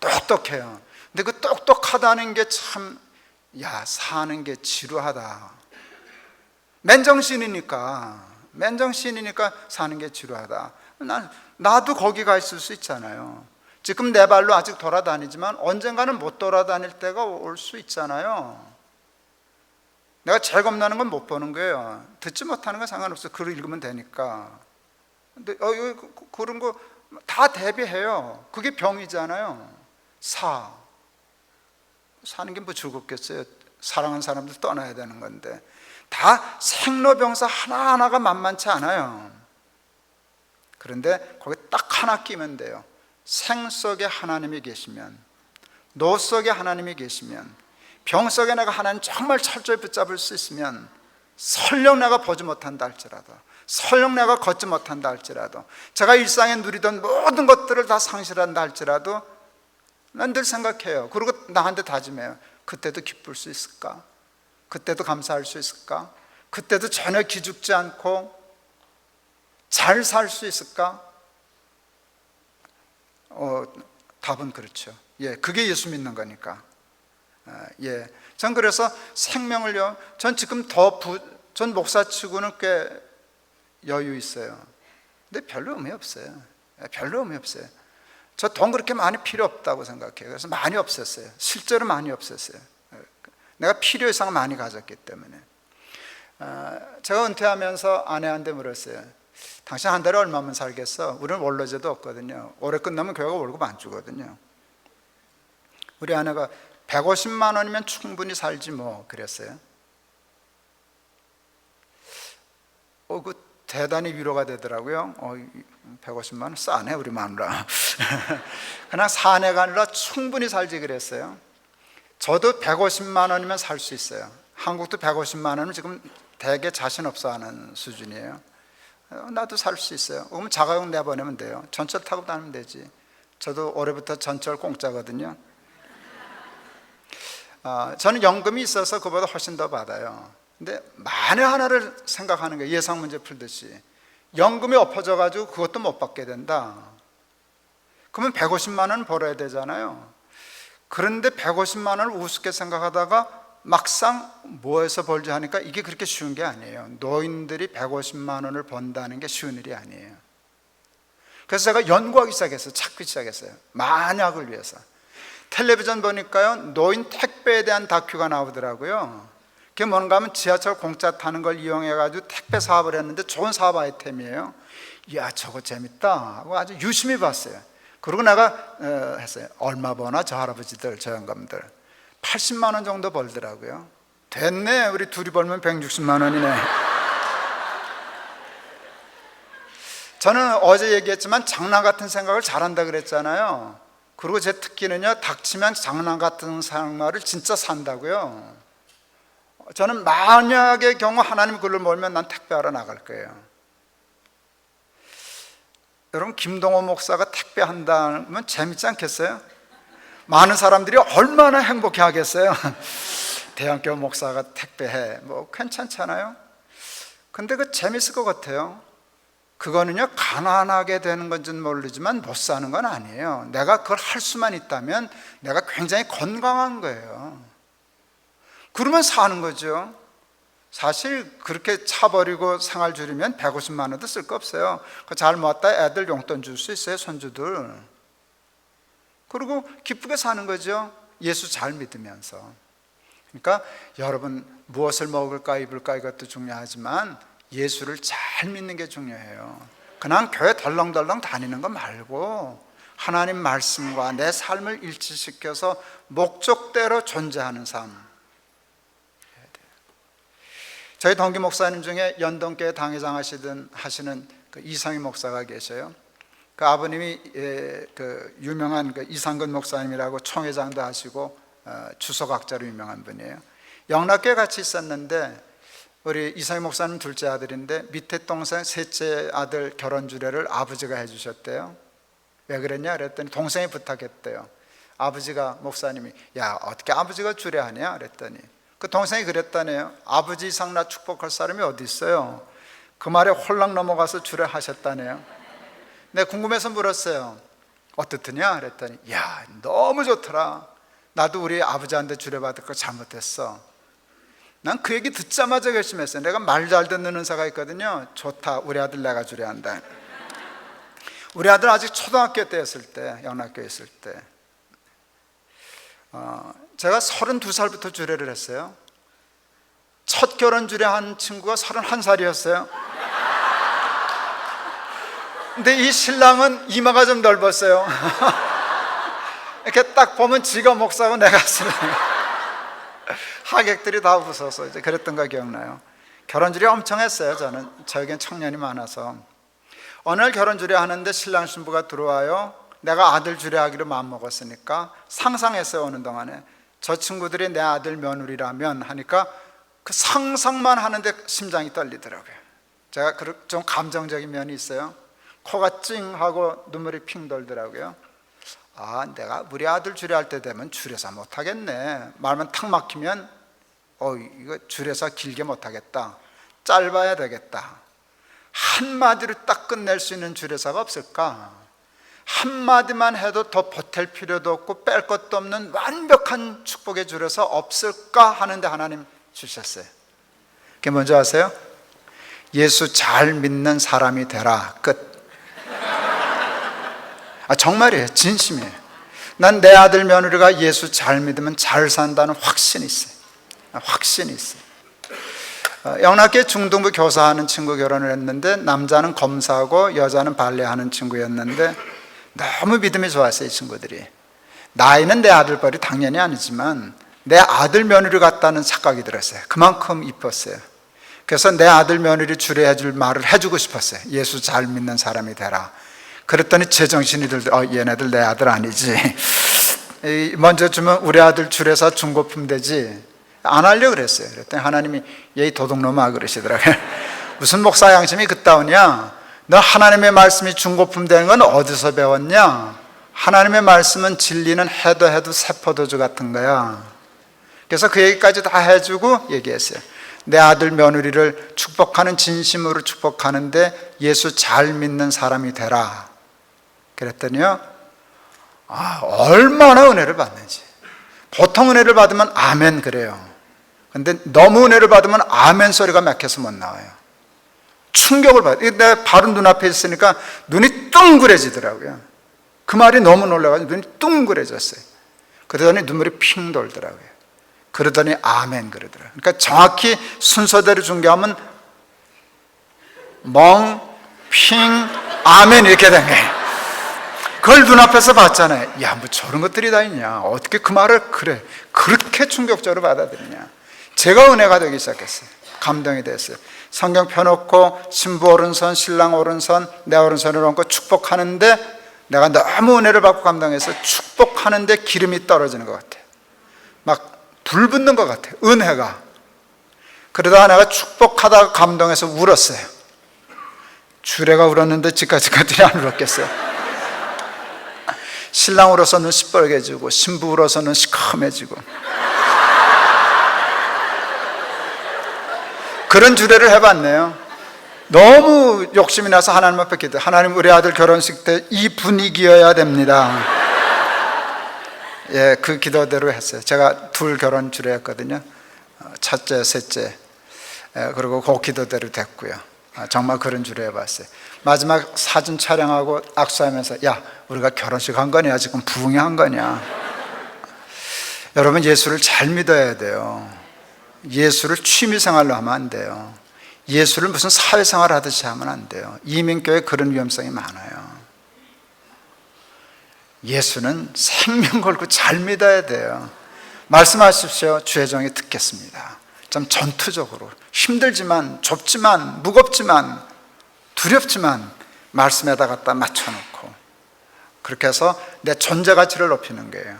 똑똑해요. 근데 그 똑똑하다는 게 참, 사는 게 지루하다. 맨정신이니까 사는 게 지루하다. 나도 거기 가 있을 수 있잖아요. 지금 내 발로 아직 돌아다니지만 언젠가는 못 돌아다닐 때가 올 수 있잖아요. 내가 제일 겁나는 건 못 보는 거예요. 듣지 못하는 건 상관없어. 글을 읽으면 되니까. 근데 그런 거 다 대비해요. 그게 병이잖아요. 사는 게 뭐 즐겁겠어요. 사랑하는 사람들 떠나야 되는 건데. 다 생로병사 하나하나가 만만치 않아요. 그런데 거기 딱 하나 끼면 돼요. 생 속에 하나님이 계시면, 노 속에 하나님이 계시면, 병 속에 내가 하나님 정말 철저히 붙잡을 수 있으면, 설령 내가 보지 못한다 할지라도, 설령 내가 걷지 못한다 할지라도, 제가 일상에 누리던 모든 것들을 다 상실한다 할지라도 난 늘 생각해요. 그리고 나한테 다짐해요. 그때도 기쁠 수 있을까? 그때도 감사할 수 있을까? 그때도 전혀 기죽지 않고 잘 살 수 있을까? 답은 그렇죠. 그게 예수 믿는 거니까. 전 그래서 생명을요, 전 지금 전 목사치고는 꽤 여유 있어요. 근데 별로 의미 없어요. 저 돈 그렇게 많이 필요 없다고 생각해요. 그래서 많이 없었어요. 실제로 많이 없었어요. 내가 필요 이상 많이 가졌기 때문에. 제가 은퇴하면서 아내한테 물었어요. 당신 한 달에 얼마면 살겠어? 우리는 원로제도 없거든요. 올해 끝나면 교회가 월급 안 주거든요. 우리 아내가 150만 원이면 충분히 살지 뭐 그랬어요. 그 대단히 위로가 되더라고요. 150만 원 싸네 우리 마누라. 그냥 사내가 아니라 충분히 살지 그랬어요. 저도 150만 원이면 살 수 있어요. 한국도 150만 원은 지금 되게 자신 없어 하는 수준이에요. 나도 살 수 있어요. 그러면 자가용 내보내면 돼요. 전철 타고 다니면 되지. 저도 올해부터 전철 공짜거든요. 저는 연금이 있어서 그보다 훨씬 더 받아요. 근데 만에 하나를 생각하는 거예요. 예상 문제 풀듯이. 연금이 엎어져가지고 그것도 못 받게 된다. 그러면 150만 원 벌어야 되잖아요. 그런데 150만 원을 우습게 생각하다가 막상 뭐해서 벌지 하니까 이게 그렇게 쉬운 게 아니에요. 노인들이 150만 원을 번다는 게 쉬운 일이 아니에요. 그래서 제가 연구하기 시작했어요. 찾기 시작했어요. 만약을 위해서. 텔레비전 보니까요, 노인 택배에 대한 다큐가 나오더라고요. 그게 뭔가 하면 지하철 공짜 타는 걸 이용해가지고 택배 사업을 했는데 좋은 사업 아이템이에요. 이야, 저거 재밌다 하고 아주 유심히 봤어요. 그리고 내가 했어요. 얼마 버나 저 할아버지들, 저 영감들. 80만 원 정도 벌더라고요. 됐네, 우리 둘이 벌면 160만 원이네. 저는 어제 얘기했지만 장난 같은 생각을 잘한다 그랬잖아요. 그리고 제 특기는요, 닥치면 장난 같은 생활을 진짜 산다고요. 저는 만약의 경우 하나님 글을 몰면 난 택배하러 나갈 거예요. 여러분, 김동호 목사가 택배한다면 재밌지 않겠어요? 많은 사람들이 얼마나 행복해 하겠어요? 대형교회 목사가 택배해, 뭐 괜찮잖아요. 근데 그 재밌을 것 같아요. 그거는요, 가난하게 되는 건지는 모르지만 못 사는 건 아니에요. 내가 그걸 할 수만 있다면 내가 굉장히 건강한 거예요. 그러면 사는 거죠. 사실 그렇게 차버리고 생활 줄이면 150만 원도 쓸 거 없어요. 잘 모았다 애들 용돈 줄 수 있어요, 손주들. 그리고 기쁘게 사는 거죠. 예수 잘 믿으면서. 그러니까 여러분 무엇을 먹을까 입을까 이것도 중요하지만 예수를 잘 믿는 게 중요해요. 그냥 교회 덜렁덜렁 다니는 거 말고 하나님 말씀과 내 삶을 일치시켜서 목적대로 존재하는 삶. 저희 동기 목사님 중에 연동교회 당회장 하시는 그 이상희 목사가 계셔요. 그 아버님이 그 유명한 그 이상근 목사님이라고 총회장도 하시고 주석학자로 유명한 분이에요. 영락교회 같이 있었는데 우리 이상희 목사님 둘째 아들인데 밑에 동생 셋째 아들 결혼 주례를 아버지가 해주셨대요. 왜 그랬냐 그랬더니 동생이 부탁했대요. 아버지가 목사님이 야 어떻게 아버지가 주례하냐 그랬더니 그 동생이 그랬다네요. 아버지 이상 나 축복할 사람이 어디 있어요? 그 말에 홀랑 넘어가서 주례하셨다네요. 내가 궁금해서 물었어요. 어떻더냐 그랬더니 야 너무 좋더라. 나도 우리 아버지한테 주례받을 거 잘못했어. 난 그 얘기 듣자마자 결심했어요. 내가 말 잘 듣는 은사가 있거든요. 좋다, 우리 아들 내가 주례한다. 우리 아들 아직 초등학교 때였을 때, 영락교에 있을 때 제가 32살부터 주례를 했어요. 첫 결혼 주례한 친구가 31살이었어요. 근데 이 신랑은 이마가 좀 넓었어요. 이렇게 딱 보면 지가 목사고 내가 신랑. 하객들이 다 웃어서 이제 그랬던 거 기억나요. 결혼 주례 엄청 했어요. 저에겐 청년이 많아서. 어느 날 결혼 주례 하는데 신랑 신부가 들어와요. 내가 아들 주례하기로 마음먹었으니까 상상했어요. 오는 동안에 저 친구들이 내 아들 며느리라면 하니까 그 상상만 하는데 심장이 떨리더라고요. 제가 좀 감정적인 면이 있어요. 코가 찡하고 눈물이 핑 돌더라고요. 내가 우리 아들 주례할 때 되면 주례사 못하겠네. 말만 탁 막히면 이거 주례사 길게 못하겠다. 짧아야 되겠다. 한마디로 딱 끝낼 수 있는 주례사가 없을까? 한마디만 해도 더 보탤 필요도 없고 뺄 것도 없는 완벽한 축복의 주례사 없을까 하는데 하나님 주셨어요. 그게 뭔지 아세요? 예수 잘 믿는 사람이 되라. 끝. 정말이에요. 진심이에요. 난 내 아들 며느리가 예수 잘 믿으면 잘 산다는 확신이 있어요. 확신이 있어요. 영락교회 중등부 교사하는 친구 결혼을 했는데 남자는 검사하고 여자는 발레하는 친구였는데 너무 믿음이 좋았어요. 이 친구들이. 나이는 내 아들뻘이 당연히 아니지만 내 아들 며느리 같다는 착각이 들었어요. 그만큼 이뻤어요. 그래서 내 아들 며느리 주례해 줄 말을 해주고 싶었어요. 예수 잘 믿는 사람이 되라. 그랬더니 제정신이 들더라고요. 얘네들 내 아들 아니지. 먼저 주면 우리 아들 주례사 중고품 되지. 안 하려고 그랬어요. 그랬더니 하나님이 얘 도둑놈아 그러시더라고요. 무슨 목사 양심이 그따오냐? 너 하나님의 말씀이 중고품 되는 건 어디서 배웠냐? 하나님의 말씀은 진리는 해도 세포도주 같은 거야. 그래서 그 얘기까지 다 해주고 얘기했어요. 내 아들 며느리를 축복하는 진심으로 축복하는데 예수 잘 믿는 사람이 되라. 그랬더니요, 얼마나 은혜를 받는지. 보통 은혜를 받으면 아멘 그래요. 근데 너무 은혜를 받으면 아멘 소리가 막혀서 못 나와요. 충격을 받아요. 내 바로 눈앞에 있으니까 눈이 뚱그레지더라고요. 그 말이 너무 놀라가지고 눈이 뚱그레졌어요. 그러더니 눈물이 핑 돌더라고요. 그러더니 아멘 그러더라고요. 그러니까 정확히 순서대로 중개하면 멍, 핑, 아멘 이렇게 된 거예요. 그걸 눈앞에서 봤잖아요. 야, 뭐 저런 것들이 다 있냐. 어떻게 그 말을 그렇게 충격적으로 받아들이냐. 제가 은혜가 되기 시작했어요. 감동이 됐어요. 성경 펴놓고 신부 오른손, 신랑 오른손, 내 오른손을 얹고 축복하는데 내가 너무 은혜를 받고 감동해서 축복하는데 기름이 떨어지는 것 같아요. 막 불 붙는 것 같아요. 은혜가. 그러다가 내가 축복하다가 감동해서 울었어요. 주례가 울었는데 지까지까지 안 울었겠어요. 신랑 울어서는 시뻘개지고 신부 울어서는 시커매지고 그런 주례를 해봤네요. 너무 욕심이 나서 하나님 앞에 기도. 하나님 우리 아들 결혼식 때 이 분위기여야 됩니다. 예, 그 기도대로 했어요. 제가 둘 결혼 주례했거든요. 첫째, 셋째. 그리고 그 기도대로 됐고요. 정말 그런 줄 해봤어요. 마지막 사진 촬영하고 악수하면서 야, 우리가 결혼식 한 거냐, 지금 부흥회 한 거냐. 여러분, 예수를 잘 믿어야 돼요. 예수를 취미생활로 하면 안 돼요. 예수를 무슨 사회생활 하듯이 하면 안 돼요. 이민교회 그런 위험성이 많아요. 예수는 생명 걸고 잘 믿어야 돼요. 말씀하십시오. 주의 종이 듣겠습니다. 좀 전투적으로 힘들지만, 좁지만, 무겁지만, 두렵지만 말씀에다 갖다 맞춰놓고 그렇게 해서 내 존재 가치를 높이는 거예요.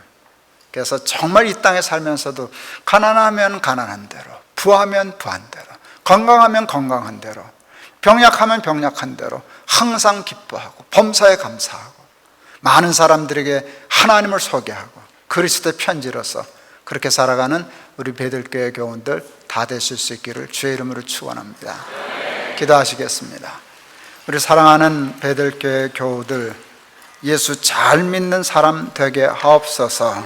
그래서 정말 이 땅에 살면서도 가난하면 가난한 대로, 부하면 부한 대로, 건강하면 건강한 대로, 병약하면 병약한 대로 항상 기뻐하고 범사에 감사하고 많은 사람들에게 하나님을 소개하고 그리스도의 편지로서 그렇게 살아가는 우리 베들교회 교원들 다 되실 수 있기를 주의 이름으로 축원합니다. 기도하시겠습니다. 우리 사랑하는 베들교회 교우들, 예수 잘 믿는 사람 되게 하옵소서.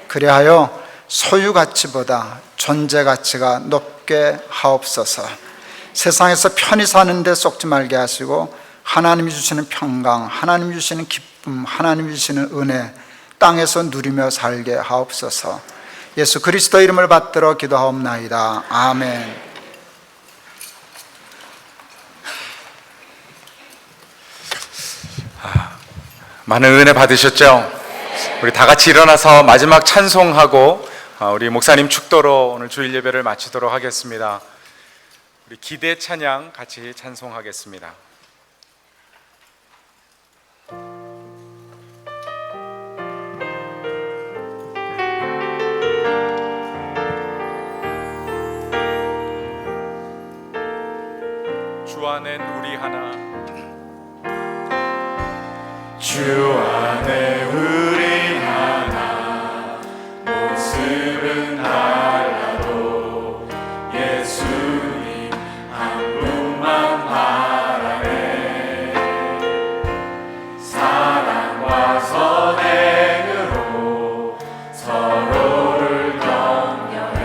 그리하여 소유 가치보다 존재 가치가 높게 하옵소서. 세상에서 편히 사는 데 쏙지 말게 하시고 하나님이 주시는 평강, 하나님이 주시는 기쁨, 하나님이 주시는 은혜 땅에서 누리며 살게 하옵소서. 예수 그리스도 이름을 받들어 기도하옵나이다. 아멘. 많은 은혜 받으셨죠? 우리 다 같이 일어나서 마지막 찬송하고 우리 목사님 축도로 오늘 주일 예배를 마치도록 하겠습니다. 우리 기대 찬양 같이 찬송하겠습니다. 주 안엔 우리 하나, 주 안에 우리 하나, 모습은 달라도 예수님 한 분만 바라네. 사랑과 선행으로 서로를 격려해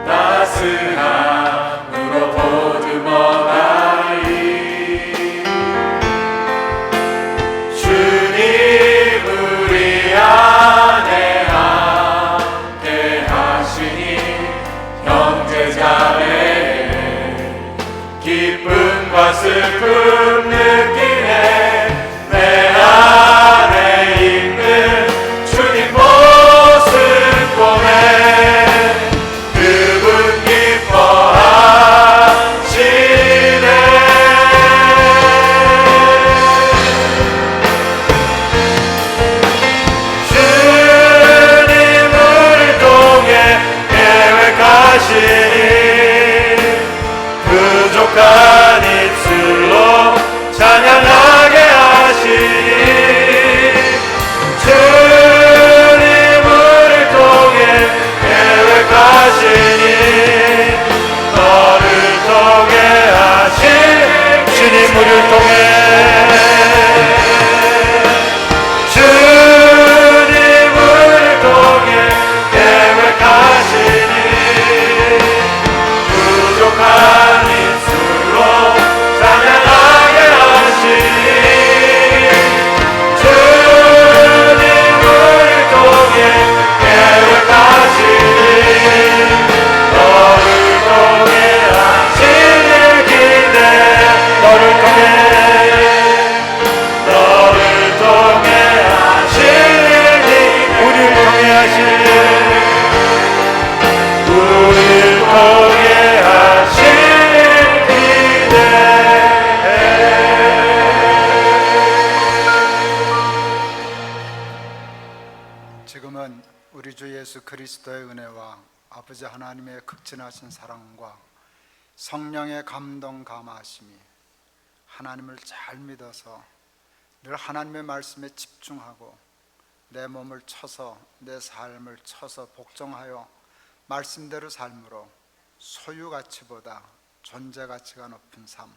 따스함으로 보듬어가리. 주님 우리 안에 함께 하시니 형제자매 기쁨과 슬픔 느끼네. 내 안에 있는 주님 모습 보네. 그분 기뻐하시네. 주님을 통해 계획하시니 부족한 입술로 찬양하게 하시니. 주님을 통해 계획하시니 너를 통해 하시니. 주님을 통해 주님을 통해 계획하시니 부족한 입술로 찬양하게 하시니. 주님을 통해 계획하시니 너를 통해 하시는 기대. 너를 통해 하시니. 우리를 통해 하시니. 우리를 통해 하시는 기대. 지금은 우리 주 예수 그리스도의 은혜와 아버지 하나님의 극진하신 사랑과 성령의 감동 감화하심이 하나님을 잘 믿어서 늘 하나님의 말씀에 집중하고 내 몸을 쳐서 내 삶을 쳐서 복종하여 말씀대로 삶으로 소유 가치보다 존재 가치가 높은 삶,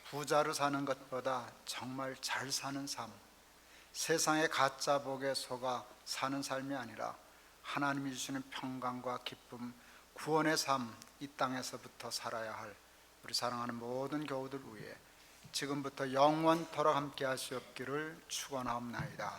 부자로 사는 것보다 정말 잘 사는 삶, 세상의 가짜 복에 속아 사는 삶이 아니라 하나님이 주시는 평강과 기쁨, 구원의 삶, 이 땅에서부터 살아야 할 우리 사랑하는 모든 교우들 위해 지금부터 영원토록 함께 하시옵기를 축원하옵나이다.